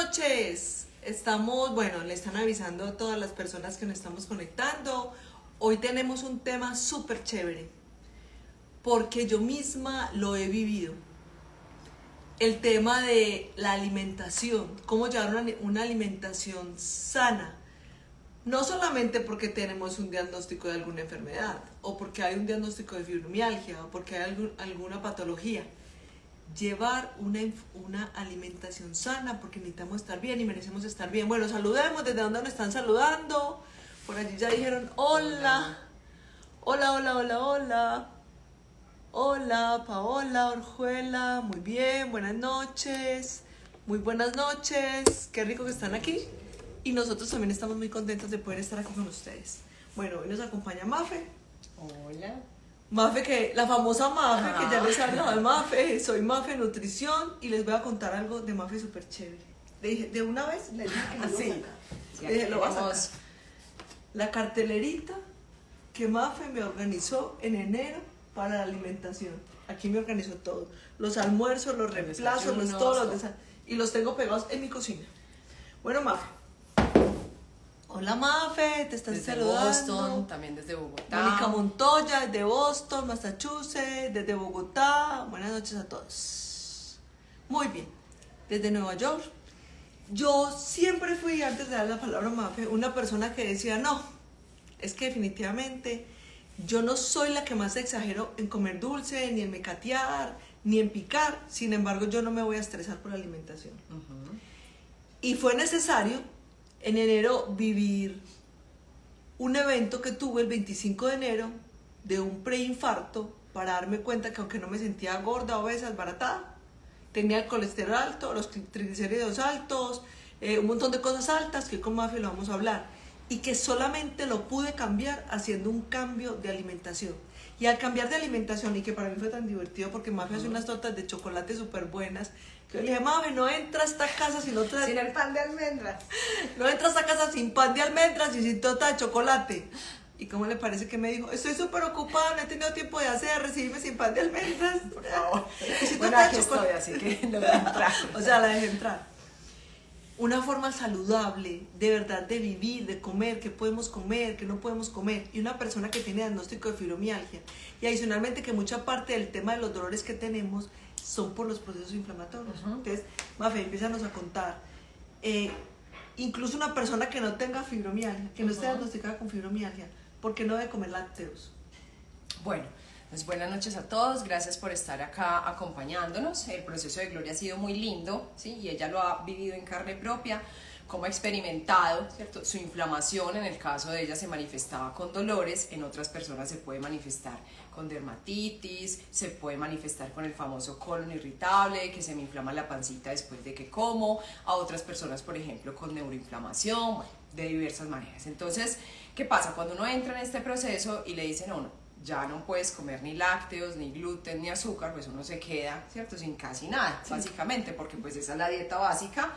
noches. Estamos, bueno, le están avisando a todas las personas que nos estamos conectando. Hoy tenemos un tema súper chévere, porque yo misma lo he vivido. El tema de la alimentación, cómo llevar una alimentación sana. No solamente porque tenemos un diagnóstico de alguna enfermedad, o porque hay un diagnóstico de fibromialgia, o porque hay alguna patología. Llevar una alimentación sana, porque necesitamos estar bien y merecemos estar bien. Bueno, saludemos, ¿desde dónde nos están saludando? Por allí ya dijeron hola. Hola, hola, hola, hola. Hola, Paola, Orjuela, muy bien, buenas noches. Muy buenas noches, qué rico que están aquí. Y nosotros también estamos muy contentos de poder estar aquí con ustedes. Bueno, hoy nos acompaña Mafe. Hola. Mafe, la famosa Mafe, que ya les he hablado de Mafe. Soy Mafe Nutrición y les voy a contar algo de Mafe súper chévere. De una vez les dije que no lo saca. Les dije, lo vas a sacar. La cartelerita que Mafe me organizó en enero para la alimentación. Aquí me organizó todo. Los almuerzos, los reemplazos, y los tengo pegados en mi cocina. Bueno, Mafe. Hola Mafe, te están desde saludando. Boston, también desde Bogotá. Mónica Montoya, desde Boston, Massachusetts, desde Bogotá. Buenas noches a todos. Muy bien, desde Nueva York. Yo siempre fui, antes de dar la palabra a Mafe, una persona que decía, no, es que definitivamente yo no soy la que más exagero en comer dulce, ni en mecatear, ni en picar. Sin embargo, yo no me voy a estresar por la alimentación. Y fue necesario en enero vivir un evento que tuve el 25 de enero de un preinfarto para darme cuenta que aunque no me sentía gorda, obesa, desbaratada, tenía el colesterol alto, los triglicéridos altos, un montón de cosas altas que con Mafe lo vamos a hablar, y que solamente lo pude cambiar haciendo un cambio de alimentación. Y al cambiar de alimentación, y que para mí fue tan divertido porque Mafe hace unas tortas de chocolate súper buenas, que yo le dije, Mafe, no entra a esta casa sin el pan de almendras. No entra a esta casa sin pan de almendras y sin torta de chocolate. ¿Y cómo le parece que me dijo? Estoy súper ocupada, no he tenido tiempo de recibirme sin pan de almendras. Por favor. Y sin Bueno, torta de aquí chocolate. estoy, así que no voy a entrar. O sea, la dejé entrar. Una forma saludable, de verdad, de vivir, de comer, qué podemos comer, qué no podemos comer. Y una persona que tiene diagnóstico de fibromialgia. Y adicionalmente que mucha parte del tema de los dolores que tenemos son por los procesos inflamatorios. Entonces, Mafe, empiezanos a contar. Incluso una persona que no tenga fibromialgia, que no esté diagnosticada con fibromialgia, ¿por qué no debe comer lácteos? Bueno, pues buenas noches a todos, gracias por estar acá acompañándonos. El proceso de Gloria ha sido muy lindo, ¿sí? Y ella lo ha vivido en carne propia, como ha experimentado, ¿cierto? Su inflamación, en el caso de ella se manifestaba con dolores, en otras personas se puede manifestar con dermatitis, se puede manifestar con el famoso colon irritable, que se me inflama la pancita después de que como, a otras personas, por ejemplo, con neuroinflamación, bueno, de diversas maneras. Entonces, ¿qué pasa? Cuando uno entra en este proceso y le dicen a uno, ya no puedes comer ni lácteos, ni gluten, ni azúcar, pues uno se queda, ¿cierto? Sin casi nada, sí. Básicamente, porque pues esa es la dieta básica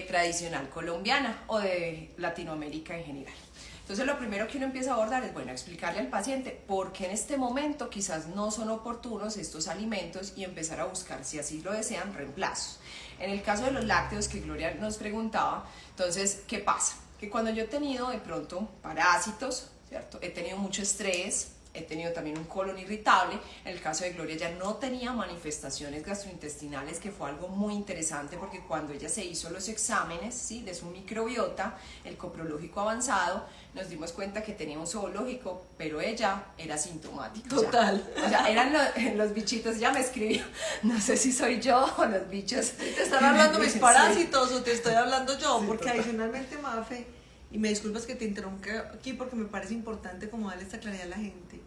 tradicional colombiana o de Latinoamérica en general. Entonces lo primero que uno empieza a abordar es, bueno, explicarle al paciente por qué en este momento quizás no son oportunos estos alimentos y empezar a buscar, si así lo desean, reemplazos. En el caso de los lácteos que Gloria nos preguntaba, entonces, ¿qué pasa? Que cuando yo he tenido de pronto parásitos, ¿cierto? He tenido mucho estrés, he tenido también un colon irritable. En el caso de Gloria ya no tenía manifestaciones gastrointestinales, que fue algo muy interesante porque cuando ella se hizo los exámenes, ¿sí? De su microbiota, el coprológico avanzado, nos dimos cuenta que tenía un zoológico, pero ella era sintomática. Total. O sea, eran los bichitos, ya me escribió, no sé si soy yo o los bichos. ¿Te están hablando mis parásitos o te estoy hablando yo? Sí, porque total. Mafe, y me disculpas que te interrumpa aquí porque me parece importante como darle esta claridad a la gente.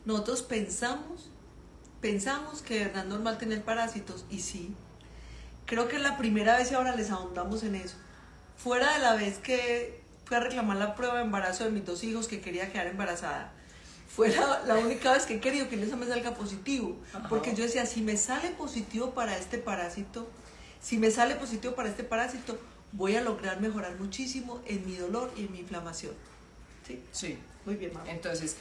Nosotros pensamos que de verdad es normal tener parásitos, y sí, creo que es la primera vez y ahora les ahondamos en eso. Fuera de la vez que fui a reclamar la prueba de embarazo de mis 2 hijos, que quería quedar embarazada, fue la única vez que he querido que en eso me salga positivo. Porque yo decía, si me sale positivo para este parásito, voy a lograr mejorar muchísimo en mi dolor y en mi inflamación. ¿Sí? Sí. Muy bien, mamá. Entonces,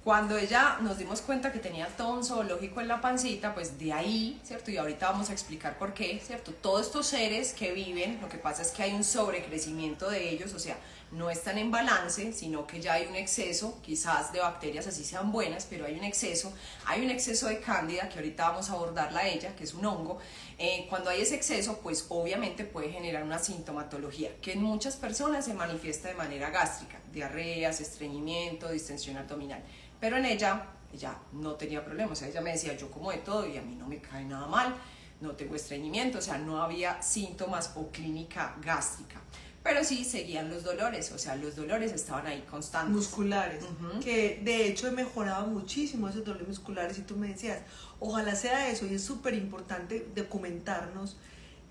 Cuando ella nos dimos cuenta que tenía todo un zoológico en la pancita, pues de ahí, ¿cierto? Y ahorita vamos a explicar por qué, ¿cierto? Todos estos seres que viven, lo que pasa es que hay un sobrecrecimiento de ellos, o sea, no están en balance, sino que ya hay un exceso, quizás de bacterias así sean buenas, pero hay un exceso de cándida, que ahorita vamos a abordarla a ella, que es un hongo. Cuando hay ese exceso, pues obviamente puede generar una sintomatología, que en muchas personas se manifiesta de manera gástrica, diarreas, estreñimiento, distensión abdominal. Pero en ella no tenía problemas, o sea, ella me decía, yo como de todo y a mí no me cae nada mal, no tengo estreñimiento, o sea, no había síntomas o clínica gástrica. Pero sí seguían los dolores, o sea, los dolores estaban ahí constantes. Musculares, que de hecho he mejorado muchísimo esos dolores musculares y tú me decías, ojalá sea eso, y es súper importante documentarnos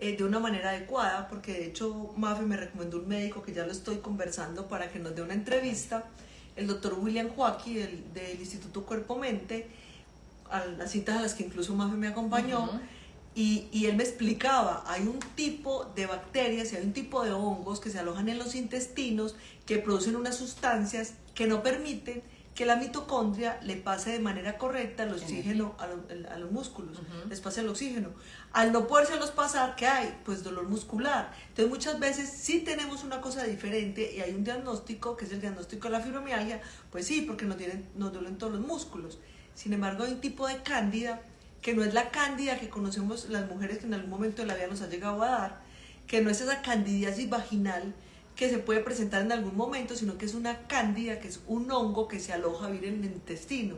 de una manera adecuada, porque de hecho Mafe me recomendó un médico que ya lo estoy conversando para que nos dé una entrevista, el doctor William Joaquí del Instituto Cuerpo Mente, a las citas a las que incluso Mafe me acompañó, y él me explicaba, hay un tipo de bacterias y hay un tipo de hongos que se alojan en los intestinos que producen unas sustancias que no permiten que la mitocondria le pase de manera correcta el oxígeno a los músculos, les pase el oxígeno. Al no podérselos pasar, ¿qué hay? Pues dolor muscular. Entonces muchas veces sí tenemos una cosa diferente y hay un diagnóstico, que es el diagnóstico de la fibromialgia, pues sí, porque nos duelen todos los músculos. Sin embargo, hay un tipo de cándida que no es la cándida que conocemos las mujeres que en algún momento de la vida nos ha llegado a dar, que no es esa candidiasis vaginal que se puede presentar en algún momento, sino que es una cándida, que es un hongo que se aloja a vivir en el intestino,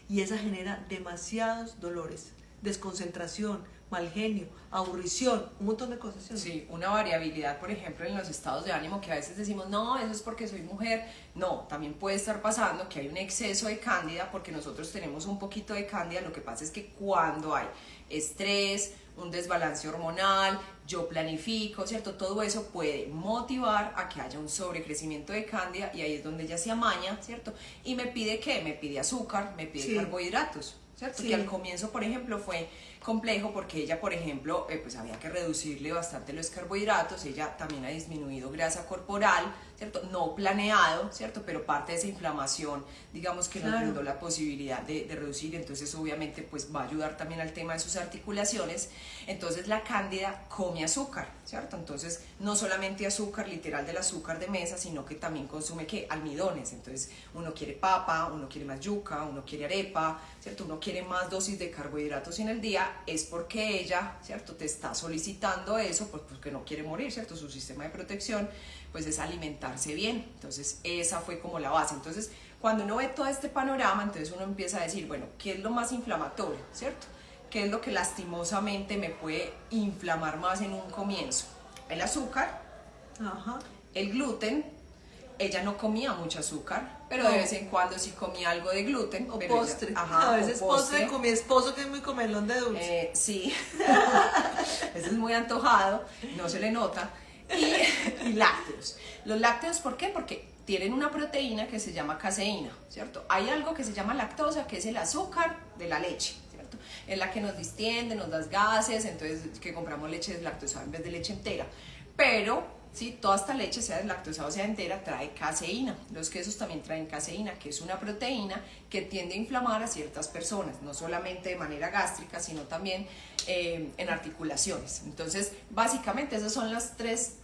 y esa genera demasiados dolores, desconcentración, mal genio, aburrición, un montón de cosas. ¿Sí? Sí, una variabilidad, por ejemplo, en los estados de ánimo, que a veces decimos, no, eso es porque soy mujer. No, también puede estar pasando que hay un exceso de cándida, porque nosotros tenemos un poquito de cándida. Lo que pasa es que cuando hay estrés, un desbalance hormonal, yo planifico, ¿cierto? Todo eso puede motivar a que haya un sobrecrecimiento de cándida, y ahí es donde ella se amaña, ¿cierto? Y me pide, ¿qué? Me pide azúcar, me pide carbohidratos, ¿cierto? Que al comienzo, por ejemplo, fue complejo porque ella, por ejemplo, pues había que reducirle bastante los carbohidratos. Ella también ha disminuido grasa corporal, ¿cierto? No planeado, ¿cierto? Pero parte de esa inflamación, digamos que nos brindó la posibilidad de reducir. Entonces obviamente pues va a ayudar también al tema de sus articulaciones. Entonces la cándida come azúcar, ¿cierto? Entonces no solamente azúcar literal del azúcar de mesa, sino que también consume, ¿qué? Almidones. Entonces uno quiere papa, uno quiere más yuca, uno quiere arepa, ¿cierto? Uno quiere más dosis de carbohidratos en el día. Es porque ella, ¿cierto? Te está solicitando eso, pues porque no quiere morir, ¿cierto? Su sistema de protección pues es alimentarse bien. Entonces esa fue como la base. Entonces cuando uno ve todo este panorama, entonces uno empieza a decir, bueno, ¿qué es lo más inflamatorio, ¿cierto? ¿Qué es lo que lastimosamente me puede inflamar más en un comienzo? El azúcar, el gluten. Ella no comía mucho azúcar, pero de vez en cuando sí comía algo de gluten. O pero postre. Ella, a veces postre con mi esposo, que es muy comelón de dulce. Sí, eso es muy antojado, no se le nota. Y lácteos. Los lácteos, ¿por qué? Porque tienen una proteína que se llama caseína, ¿cierto? Hay algo que se llama lactosa, que es el azúcar de la leche, ¿cierto? Es la que nos distiende, nos da gases, entonces que compramos leche deslactosada en vez de leche entera. Pero sí, toda esta leche, sea deslactosada o sea entera, trae caseína. Los quesos también traen caseína, que es una proteína que tiende a inflamar a ciertas personas, no solamente de manera gástrica, sino también en articulaciones. Entonces, básicamente esos son los tres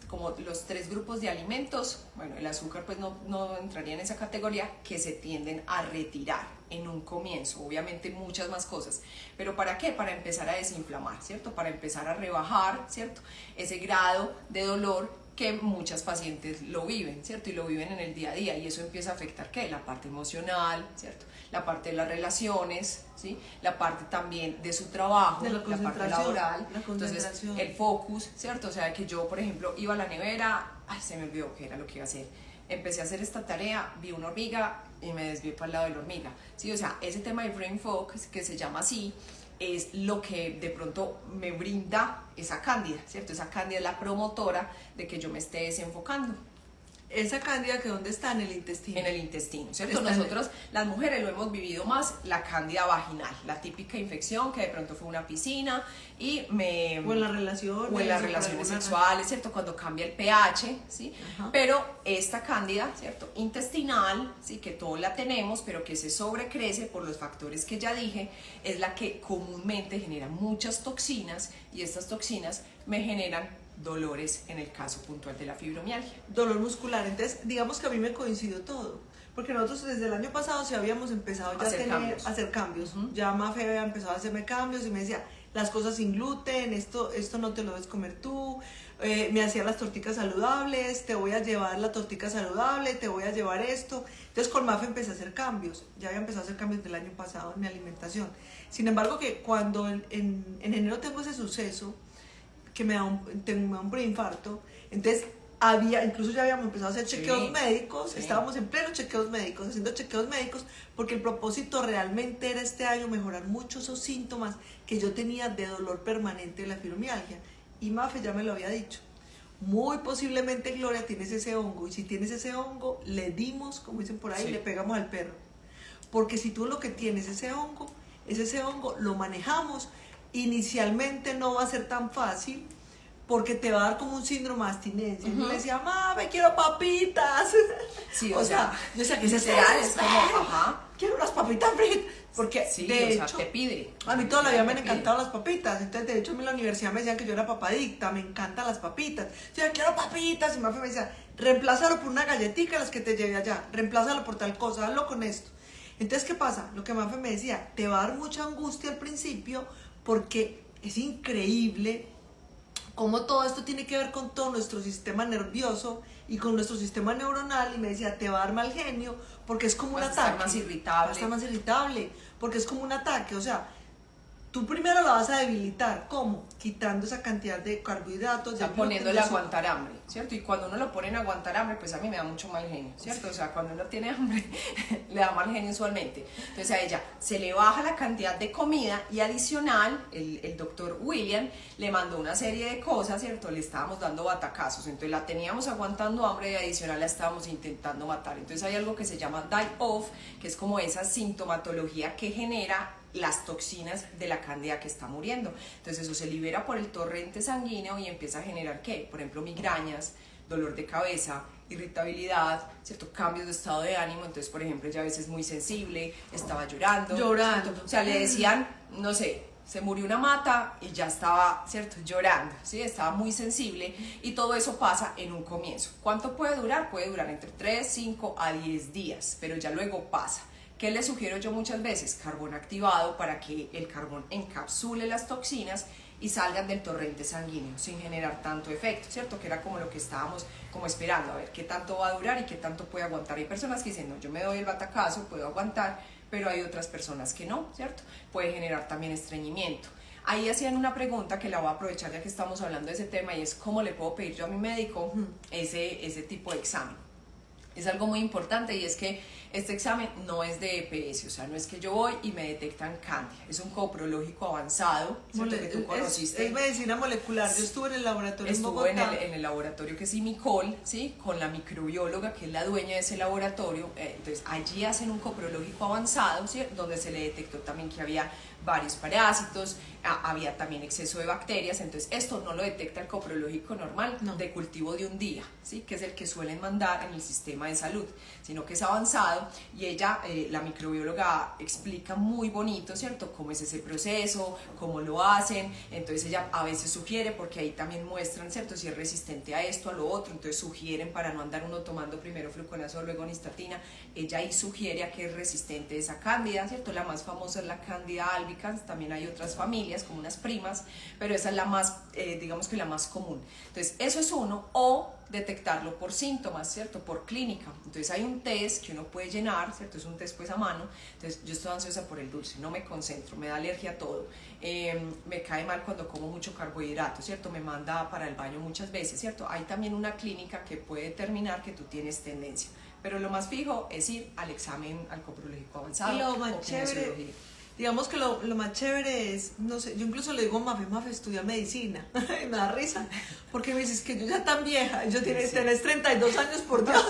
grupos de alimentos. Bueno, el azúcar pues no entraría en esa categoría, que se tienden a retirar en un comienzo. Obviamente muchas más cosas, pero ¿para qué? Para empezar a desinflamar, ¿cierto? Para empezar a rebajar, ¿cierto? Ese grado de dolor que muchas pacientes lo viven, ¿cierto? Y lo viven en el día a día, y eso empieza a afectar, ¿qué? La parte emocional, ¿cierto? La parte de las relaciones, ¿sí? La parte también de su trabajo, de la parte laboral, la entonces el focus, ¿cierto? O sea, que yo, por ejemplo, iba a la nevera, se me olvidó qué era lo que iba a hacer. Empecé a hacer esta tarea, vi una hormiga y me desvié para el lado de la hormiga, ¿sí? O sea, ese tema de brain fog, que se llama así, es lo que de pronto me brinda esa cándida, ¿cierto? Esa cándida es la promotora de que yo me esté desenfocando. Esa cándida que ¿dónde está? En el intestino. En el intestino, ¿cierto? Está Nosotros, las mujeres, lo hemos vivido más la cándida vaginal, la típica infección que de pronto fue una piscina y me... O en las relaciones. O en las relaciones sexuales, ¿cierto? Cuando cambia el pH, ¿sí? Ajá. Pero esta cándida, ¿cierto? Intestinal, ¿sí? Que todos la tenemos, pero que se sobrecrece por los factores que ya dije, es la que comúnmente genera muchas toxinas y estas toxinas me generan dolores en el caso puntual de la fibromialgia. Dolor muscular. Entonces, digamos que a mí me coincidió todo. Porque nosotros desde el año pasado sí habíamos empezado ya a hacer cambios. Ya Mafe había empezado a hacerme cambios y me decía, las cosas sin gluten, esto no te lo debes comer tú. Me hacía las torticas saludables, te voy a llevar la tortica saludable, te voy a llevar esto. Entonces con Mafe empecé a hacer cambios. Ya había empezado a hacer cambios del año pasado en mi alimentación. Sin embargo, que cuando en enero tengo ese suceso, que me da un preinfarto, entonces incluso ya habíamos empezado a hacer chequeos médicos, estábamos en pleno chequeos médicos, haciendo chequeos médicos, porque el propósito realmente era este año mejorar mucho esos síntomas que yo tenía de dolor permanente de la fibromialgia. Y Mafe ya me lo había dicho, muy posiblemente, Gloria, tienes ese hongo, y si tienes ese hongo, le dimos, como dicen por ahí, le pegamos al perro, porque si tú lo que tienes es ese hongo, lo manejamos. Inicialmente no va a ser tan fácil porque te va a dar como un síndrome de abstinencia. Y yo le decía, me quiero papitas. Sí, o sea, yo decía que es como, quiero unas papitas fritas. Porque sí, de hecho, hecho, te pide. A mí toda la vida me han encantado las papitas. Entonces, de hecho, a mí en la universidad me decían que yo era papadicta, me encantan las papitas. Yo decía, quiero papitas. Y Mafe me decía, reemplázalo por una galletita, las que te lleve allá. Reemplázalo por tal cosa, hazlo con esto. Entonces, ¿qué pasa? Lo que Mafe me decía, te va a dar mucha angustia al principio, porque es increíble cómo todo esto tiene que ver con todo nuestro sistema nervioso y con nuestro sistema neuronal. Y me decía, te va a dar mal genio porque es como un ataque. Vas a estar más irritable. Vas a estar más irritable porque es como un ataque. O sea, tú primero la vas a debilitar. ¿Cómo? Quitando esa cantidad de carbohidratos. O sea, poniéndole a aguantar hambre, ¿cierto? Y cuando uno lo pone a aguantar hambre, pues a mí me da mucho mal genio, ¿cierto? O sea, cuando uno tiene hambre, le da mal genio usualmente. Entonces a ella se le baja la cantidad de comida y adicional, el doctor William le mandó una serie de cosas, ¿cierto? Le estábamos dando batacazos. Entonces la teníamos aguantando hambre y adicional la estábamos intentando matar. Entonces hay algo que se llama die-off, que es como esa sintomatología que genera las toxinas de la cándida que está muriendo. Entonces eso se libera por el torrente sanguíneo y empieza a generar ¿qué? Por ejemplo, migrañas, dolor de cabeza, irritabilidad, ¿cierto? Cambios de estado de ánimo. Entonces, por ejemplo, ella a veces muy sensible, estaba llorando. ¿cierto? O sea, le decían, no sé, se murió una mata y ya estaba, ¿cierto? Llorando, ¿sí? Estaba muy sensible y todo eso pasa en un comienzo. ¿Cuánto puede durar? Puede durar entre 3, 5 a 10 días, pero ya luego pasa. ¿Qué les sugiero yo muchas veces? Carbón activado para que el carbón encapsule las toxinas y salgan del torrente sanguíneo sin generar tanto efecto, ¿cierto? Que era como lo que estábamos como esperando, a ver qué tanto va a durar y qué tanto puede aguantar. Hay personas que dicen, no, yo me doy el batacazo, puedo aguantar, pero hay otras personas que no, ¿cierto? Puede generar también estreñimiento. Ahí hacían una pregunta que la voy a aprovechar ya que estamos hablando de ese tema y es ¿cómo le puedo pedir yo a mi médico ese tipo de examen? Es algo muy importante y es que este examen no es de EPS, o sea, no es que yo voy y me detectan cándida, es un coprológico avanzado, ¿cierto? Que tú conociste. Es medicina molecular, yo estuve en el laboratorio en Bogotá. Estuve en el laboratorio que es Imicol, ¿sí? Con la microbióloga que es la dueña de ese laboratorio, entonces allí hacen un coprológico avanzado, ¿sí? Donde se le detectó también que había varios parásitos, había también exceso de bacterias, entonces esto no lo detecta el coprológico normal de cultivo de un día, ¿sí? Que es el que suelen mandar en el sistema de salud, sino que es avanzado y ella, la microbióloga, explica muy bonito, ¿cierto? Cómo es ese proceso, cómo lo hacen, entonces ella a veces sugiere, porque ahí también muestran, ¿cierto? Si es resistente a esto, a lo otro, entonces sugieren para no andar uno tomando primero fluconazol, luego nistatina, ella ahí sugiere a que es resistente a esa cándida, ¿cierto? La más famosa es la cándida albicans, también hay otras familias como unas primas, pero esa es la más, digamos que la más común. Entonces eso es uno, o detectarlo por síntomas, ¿cierto? Por clínica. Entonces hay un test que uno puede llenar, ¿cierto? Es un test pues a mano. Entonces yo estoy ansiosa por el dulce, no me concentro, me da alergia a todo, me cae mal cuando como mucho carbohidrato, ¿cierto? Me manda para el baño muchas veces, ¿cierto? Hay también una clínica que puede determinar que tú tienes tendencia, pero lo más fijo es ir al examen al coprológico avanzado. Y lo más chévere Digamos que lo más chévere es, no sé, yo incluso le digo, Mafe, estudia medicina. Y me da risa, porque me dices que yo ya tan vieja, yo tenés 32 años, por Dios.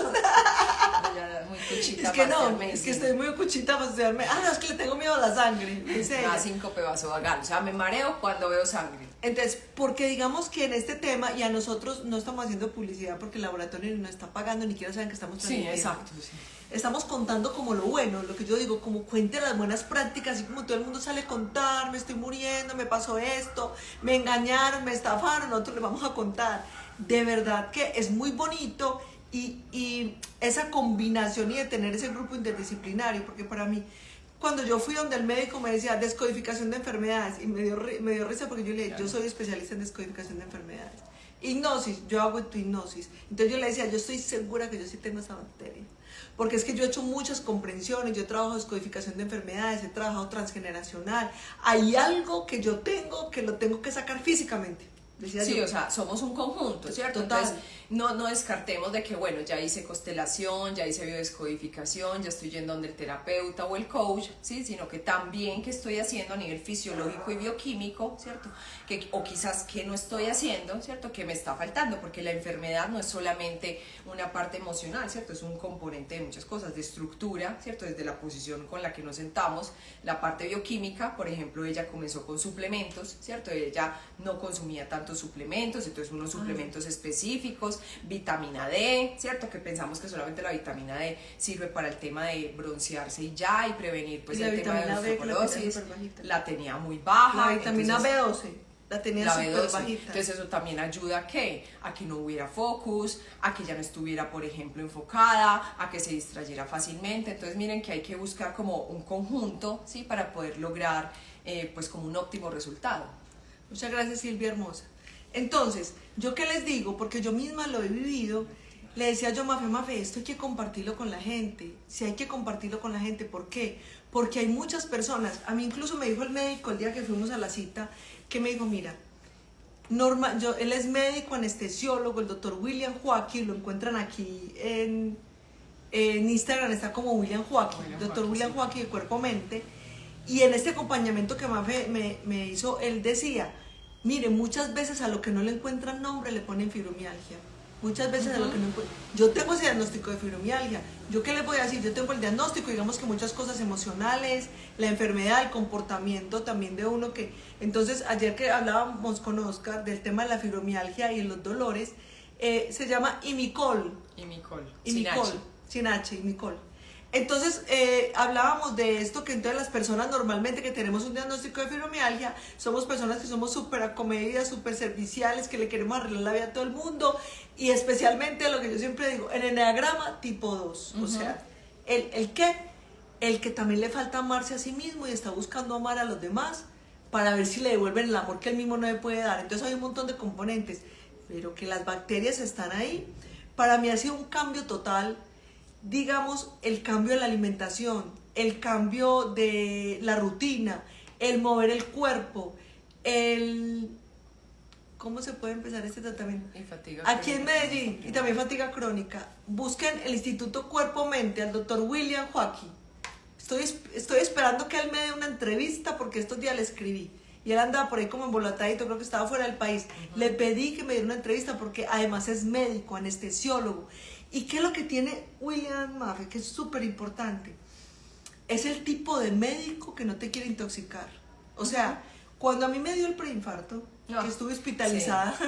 Ya muy cuchita Es que para no, estudiar es que medicina. estoy muy cuchita para estudiarme. No, es que le tengo miedo a la sangre, dice ella. Síncope vasovagal, o sea, me mareo cuando veo sangre. Entonces, porque digamos que en este tema, y a nosotros no estamos haciendo publicidad porque el laboratorio no está pagando, ni siquiera saben que estamos Sí, transmitiendo. exacto, sí. Estamos contando como lo bueno, lo que yo digo, como cuente las buenas prácticas, así como todo el mundo sale a contar, me estoy muriendo, me pasó esto, me engañaron, me estafaron, nosotros le vamos a contar. De verdad que es muy bonito y esa combinación y de tener ese grupo interdisciplinario, porque para mí, cuando yo fui donde el médico me decía descodificación de enfermedades, y me dio risa porque yo le dije, yo soy especialista en descodificación de enfermedades. Hipnosis, yo hago tu hipnosis. Entonces yo le decía, yo estoy segura que yo sí tengo esa bacteria. Porque es que yo he hecho muchas comprensiones, yo trabajo descodificación de enfermedades, he trabajado transgeneracional. Hay algo que yo tengo que lo tengo que sacar físicamente. Decía Sí, yo. o sea, somos un conjunto, ¿cierto? Total. Entonces, no descartemos de que, bueno, ya hice constelación, ya hice biodescodificación, ya estoy yendo donde el terapeuta o el coach, ¿sí? Sino que también que estoy haciendo a nivel fisiológico y bioquímico, ¿cierto? O quizás que no estoy haciendo, ¿cierto? Que me está faltando, porque la enfermedad no es solamente una parte emocional, ¿cierto? Es un componente de muchas cosas, de estructura, ¿cierto? Desde la posición con la que nos sentamos, la parte bioquímica, por ejemplo, ella comenzó con suplementos, ¿cierto? Ella no consumía tantos suplementos, entonces unos suplementos específicos, vitamina D, ¿cierto? Que pensamos que solamente la vitamina D sirve para el tema de broncearse y ya, y prevenir pues Y la el tema de vitamina B, que la osteoporosis. tenía súper La tenía muy baja. La vitamina entonces, B12, la tenía la súper B12. bajita. Entonces eso también ayuda a que no hubiera focus, a que ya no estuviera, por ejemplo, enfocada, a que se distrayera fácilmente. Entonces miren que hay que buscar como un conjunto, ¿sí? Para poder lograr pues como un óptimo resultado. Muchas gracias, Silvia hermosa. Entonces, ¿yo qué les digo? Porque yo misma lo he vivido. Le decía yo, Mafe, esto hay que compartirlo con la gente. Si hay que compartirlo con la gente, ¿por qué? Porque hay muchas personas. A mí incluso me dijo el médico el día que fuimos a la cita, que me dijo, mira, él es médico anestesiólogo, el doctor William Joaquín, lo encuentran aquí en Instagram, está como William Joaquín, doctor William Joaquín de Cuerpo Mente. Y en este acompañamiento que Mafe me hizo, él decía, mire, muchas veces a lo que no le encuentran nombre le ponen fibromialgia. Muchas veces a lo que no encuentran. Yo tengo ese diagnóstico de fibromialgia. ¿Yo qué les voy a decir? Yo tengo el diagnóstico, digamos que muchas cosas emocionales, la enfermedad, el comportamiento también de uno que... Entonces, ayer que hablábamos con Oscar del tema de la fibromialgia y los dolores, se llama Imicol. Sin H, Imicol. Entonces, hablábamos de esto, que entonces las personas normalmente que tenemos un diagnóstico de fibromialgia, somos personas que somos súper acomedidas, súper serviciales, que le queremos arreglar la vida a todo el mundo, y especialmente lo que yo siempre digo, en el enneagrama tipo 2, o sea, el que también le falta amarse a sí mismo y está buscando amar a los demás para ver si le devuelven el amor que él mismo no le puede dar. Entonces hay un montón de componentes, pero que las bacterias están ahí. Para mí ha sido un cambio total. Digamos, el cambio de la alimentación, el cambio de la rutina, el mover el cuerpo, ¿cómo se puede empezar este tratamiento? Aquí en Medellín, y también fatiga crónica. Busquen el Instituto Cuerpo-Mente, al doctor William Joaquín. Estoy esperando que él me dé una entrevista porque estos días le escribí. Y él andaba por ahí como embolatadito, creo que estaba fuera del país. Le pedí que me diera una entrevista porque además es médico, anestesiólogo. ¿Y qué es lo que tiene William Mafe? Que es súper importante. Es el tipo de médico que no te quiere intoxicar. O sea, cuando a mí me dio el preinfarto, que estuve hospitalizada, sí.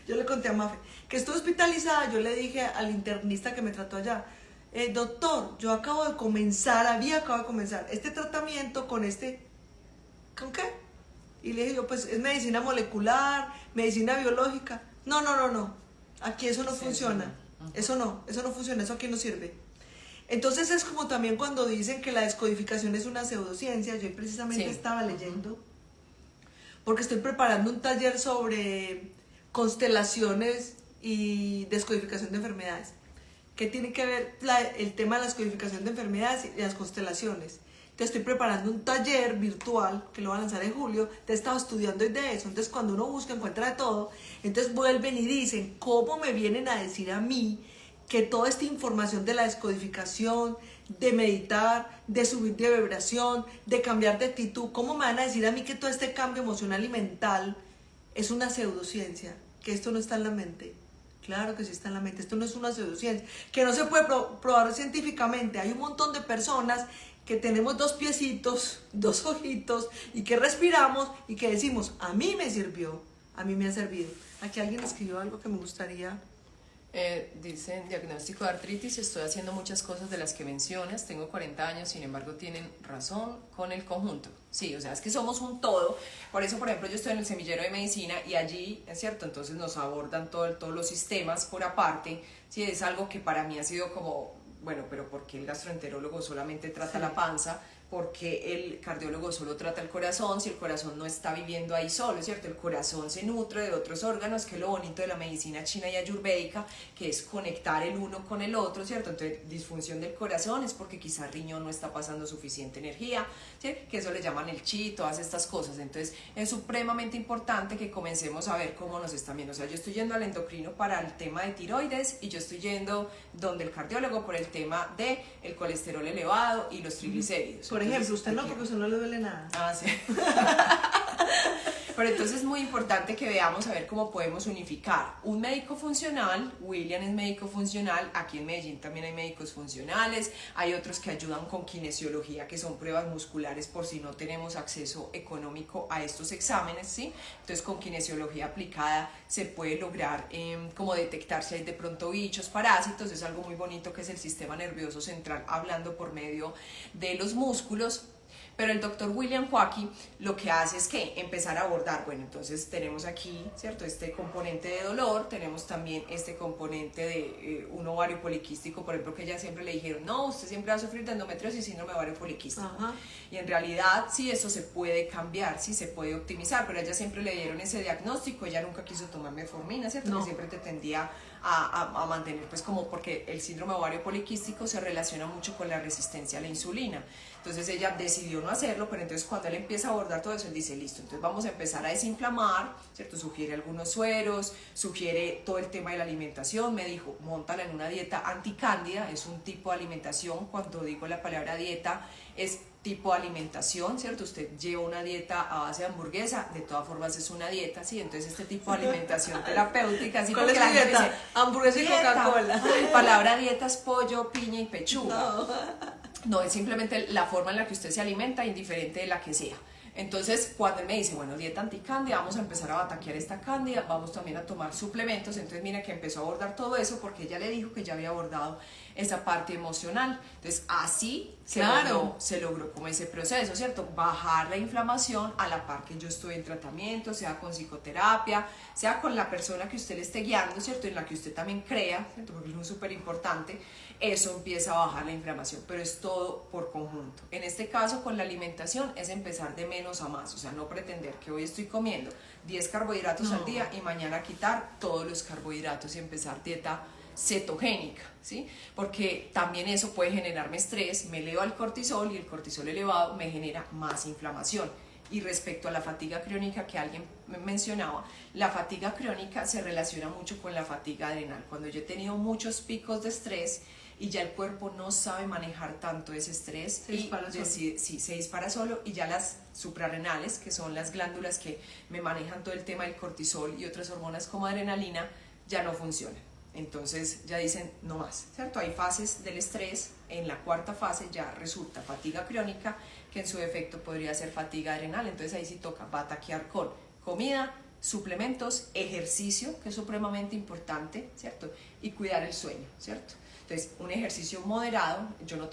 Yo le conté a Mafe, que estuve hospitalizada, yo le dije al internista que me trató allá, doctor, yo había acabado de comenzar este tratamiento con ¿con qué? Y le dije yo, pues es medicina molecular, medicina biológica. No, aquí eso no funciona. Eso no funciona, eso aquí no sirve. Entonces es como también cuando dicen que la descodificación es una pseudociencia. Yo precisamente estaba leyendo, porque estoy preparando un taller sobre constelaciones y descodificación de enfermedades. ¿Qué tiene que ver el tema de la descodificación de enfermedades y las constelaciones? Te estoy preparando un taller virtual que lo van a lanzar en julio. Te he estado estudiando de eso. Entonces, cuando uno busca, encuentra de todo. Entonces, vuelven y dicen, ¿cómo me vienen a decir a mí que toda esta información de la descodificación, de meditar, de subir de vibración, de cambiar de actitud. ¿Cómo me van a decir a mí que todo este cambio emocional y mental es una pseudociencia? Que esto no está en la mente. Claro que sí está en la mente. Esto no es una pseudociencia. Que no se puede probar científicamente. Hay un montón de personas que tenemos dos piecitos, dos ojitos y que respiramos y que decimos, a mí me sirvió, a mí me ha servido. Aquí alguien escribió algo que me gustaría. Dicen, diagnóstico de artritis, estoy haciendo muchas cosas de las que mencionas, tengo 40 años, sin embargo tienen razón con el conjunto. Sí, o sea, es que somos un todo. Por eso, por ejemplo, yo estoy en el semillero de medicina y allí, es cierto, entonces nos abordan todos los sistemas por aparte. Sí, es algo que para mí ha sido como, bueno, pero ¿por qué el gastroenterólogo solamente trata la panza? Porque el cardiólogo solo trata el corazón, si el corazón no está viviendo ahí solo, ¿cierto? El corazón se nutre de otros órganos, que es lo bonito de la medicina china y ayurvédica, que es conectar el uno con el otro, ¿cierto? Entonces, disfunción del corazón es porque quizá el riñón no está pasando suficiente energía, ¿sí? Que eso le llaman el chi, todas estas cosas. Entonces, es supremamente importante que comencemos a ver cómo nos están viendo. O sea, yo estoy yendo al endocrino para el tema de tiroides y yo estoy yendo donde el cardiólogo por el tema de el colesterol elevado y los triglicéridos. Por ejemplo, usted no, porque a usted no le duele nada. Ah, sí. Pero entonces es muy importante que veamos a ver cómo podemos unificar un médico funcional. William es médico funcional, aquí en Medellín también hay médicos funcionales, hay otros que ayudan con kinesiología, que son pruebas musculares por si no tenemos acceso económico a estos exámenes, ¿sí? Entonces con kinesiología aplicada se puede lograr como detectar si hay de pronto bichos, parásitos, es algo muy bonito que es el sistema nervioso central hablando por medio de los músculos. Pero el doctor William Joaquín lo que hace es que empezar a abordar, bueno, entonces tenemos aquí, ¿cierto? Este componente de dolor, tenemos también este componente de un ovario poliquístico, por ejemplo, que ella siempre le dijeron, no, usted siempre va a sufrir de endometriosis y síndrome de ovario poliquístico. Ajá. Y en realidad, sí, eso se puede cambiar, sí, se puede optimizar, pero a ella siempre le dieron ese diagnóstico, ella nunca quiso tomar metformina, ¿cierto? No. Que siempre te tendía a mantener, pues como porque el síndrome de ovario poliquístico se relaciona mucho con la resistencia a la insulina. Entonces ella decidió no hacerlo, pero entonces cuando él empieza a abordar todo eso, él dice, listo, entonces vamos a empezar a desinflamar, ¿cierto? Sugiere algunos sueros, sugiere todo el tema de la alimentación, me dijo, móntala en una dieta anticándida, es un tipo de alimentación, cuando digo la palabra dieta, es tipo de alimentación, ¿cierto? Usted lleva una dieta a base de hamburguesa, de todas formas es una dieta, ¿sí? Entonces este tipo de alimentación terapéutica, ¿sí? ¿Cuál es la dieta? Dice, hamburguesa y Coca-Cola. Palabra dieta es pollo, piña y pechuga. No, es simplemente la forma en la que usted se alimenta, indiferente de la que sea. Entonces, cuando él me dice, bueno, dieta anticándida, vamos a empezar a bataquear esta cándida, vamos también a tomar suplementos, entonces mira que empezó a abordar todo eso porque ella le dijo que ya había abordado esa parte emocional. Entonces, así se logró como ese proceso, ¿cierto? Bajar la inflamación a la par que yo estoy en tratamiento, sea con psicoterapia, sea con la persona que usted le esté guiando, ¿cierto? En la que usted también crea, ¿cierto? Porque es súper importante. Eso empieza a bajar la inflamación, pero es todo por conjunto. En este caso, con la alimentación, es empezar de menos a más, o sea, no pretender que hoy estoy comiendo 10 carbohidratos al día y mañana quitar todos los carbohidratos y empezar dieta cetogénica, ¿sí? Porque también eso puede generarme estrés, me eleva el cortisol y el cortisol elevado me genera más inflamación. Y respecto a la fatiga crónica que alguien mencionaba, la fatiga crónica se relaciona mucho con la fatiga adrenal. Cuando yo he tenido muchos picos de estrés y ya el cuerpo no sabe manejar tanto ese estrés, se dispara solo y ya las suprarrenales, que son las glándulas que me manejan todo el tema del cortisol y otras hormonas como adrenalina, ya no funcionan. Entonces ya dicen no más, ¿cierto? Hay fases del estrés, en la cuarta fase ya resulta fatiga crónica, que en su defecto podría ser fatiga adrenal, entonces ahí sí toca bataquear con comida, suplementos, ejercicio, que es supremamente importante, ¿cierto? Y cuidar el sueño, ¿cierto? Entonces, un ejercicio moderado, yo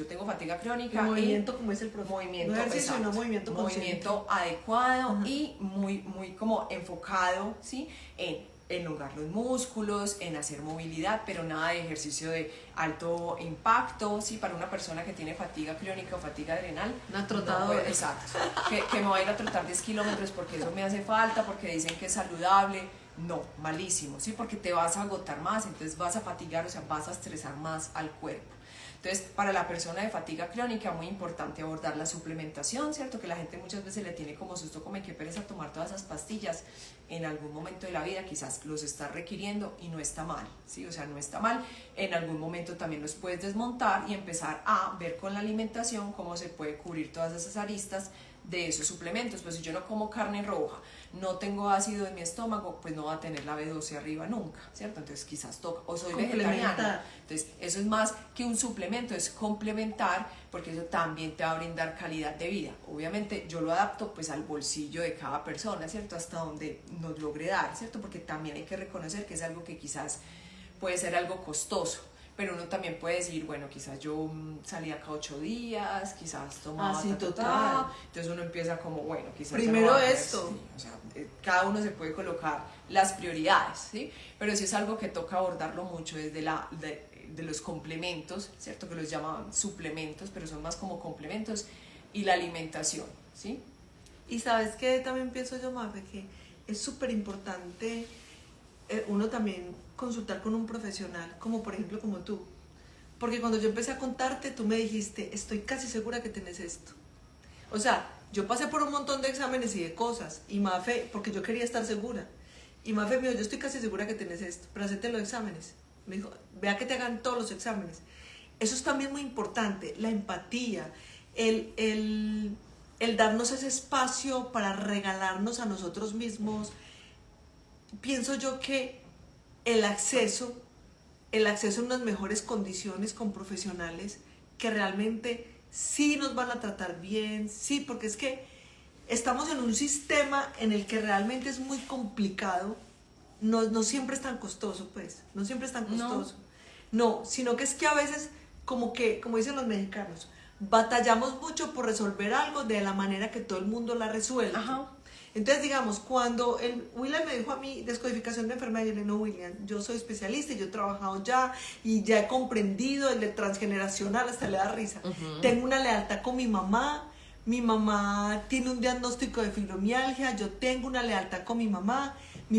tengo fatiga crónica. Movimiento, como es el proceso. Movimiento, no ejercicio, exacto, no movimiento movimiento adecuado y muy como enfocado, ¿sí? En elongar los músculos, en hacer movilidad, pero nada de ejercicio de alto impacto, ¿sí? Para una persona que tiene fatiga crónica o fatiga adrenal. Una trotadora. No, exacto. Que me va a ir a trotar 10 kilómetros porque eso me hace falta, porque dicen que es saludable. No, malísimo, ¿sí? Porque te vas a agotar más, entonces vas a fatigar, o sea, vas a estresar más al cuerpo. Entonces, para la persona de fatiga crónica, muy importante abordar la suplementación, ¿cierto? Que la gente muchas veces le tiene como susto, como qué pereza tomar todas esas pastillas. en algún momento de la vida quizás los estás requiriendo y no está mal, ¿sí? O sea, no está mal. En algún momento también los puedes desmontar y empezar a ver con la alimentación cómo se puede cubrir todas esas aristas de esos suplementos. Pues si yo no como carne roja, no tengo ácido en mi estómago, pues no va a tener la B12 arriba nunca, ¿cierto? Entonces quizás toca, o soy vegetariana, entonces eso es más que un suplemento, es complementar, porque eso también te va a brindar calidad de vida. Obviamente yo lo adapto pues al bolsillo de cada persona, ¿cierto? Hasta donde nos logre dar, ¿cierto? Porque también hay que reconocer que es algo que quizás puede ser algo costoso. Pero uno también puede decir, bueno, quizás yo salí acá 8 días, quizás tomaba total. Entonces uno empieza como, bueno, quizás primero esto. Sí, o sea, cada uno se puede colocar las prioridades, ¿sí? Pero sí es algo que toca abordarlo mucho desde de los complementos, ¿cierto? Que los llaman suplementos, pero son más como complementos, y la alimentación, ¿sí? Y sabes que también pienso yo, Mafe, que es súper importante uno también consultar con un profesional, como por ejemplo como tú. Porque cuando yo empecé a contarte, tú me dijiste, estoy casi segura que tenés esto. O sea, yo pasé por un montón de exámenes y de cosas, y Mafe, porque yo quería estar segura. Y Mafe me dijo, yo estoy casi segura que tenés esto, pero hacete los exámenes. Me dijo, vea que te hagan todos los exámenes. Eso es también muy importante, la empatía, el darnos ese espacio para regalarnos a nosotros mismos. Pienso yo que el acceso en unas mejores condiciones con profesionales que realmente sí nos van a tratar bien, sí, porque es que estamos en un sistema en el que realmente es muy complicado, no siempre es tan costoso, pues, no siempre es tan costoso, no, sino que es que a veces, como dicen los mexicanos, batallamos mucho por resolver algo de la manera que todo el mundo la resuelve. Ajá. Entonces, digamos, cuando William me dijo a mí descodificación de enfermedad, yo le dije, no, William, yo soy especialista y yo he trabajado ya y ya he comprendido el de transgeneracional, hasta le da risa. Tengo una lealtad con mi mamá tiene un diagnóstico de fibromialgia, yo tengo una lealtad con mi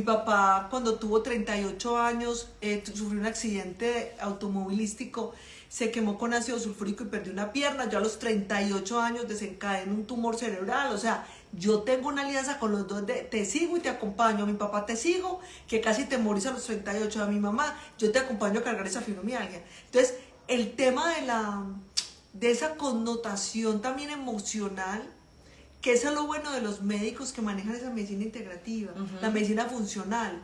papá cuando tuvo 38 años sufrió un accidente automovilístico, se quemó con ácido sulfúrico y perdió una pierna, yo a los 38 años desencadené un tumor cerebral, o sea, yo tengo una alianza con los dos de te sigo y te acompaño. A mi papá te sigo, que casi te morís a los 38. A mi mamá, yo te acompaño a cargar esa fibromialgia. Entonces, el tema de esa connotación también emocional, que eso es lo bueno de los médicos que manejan esa medicina integrativa, la medicina funcional.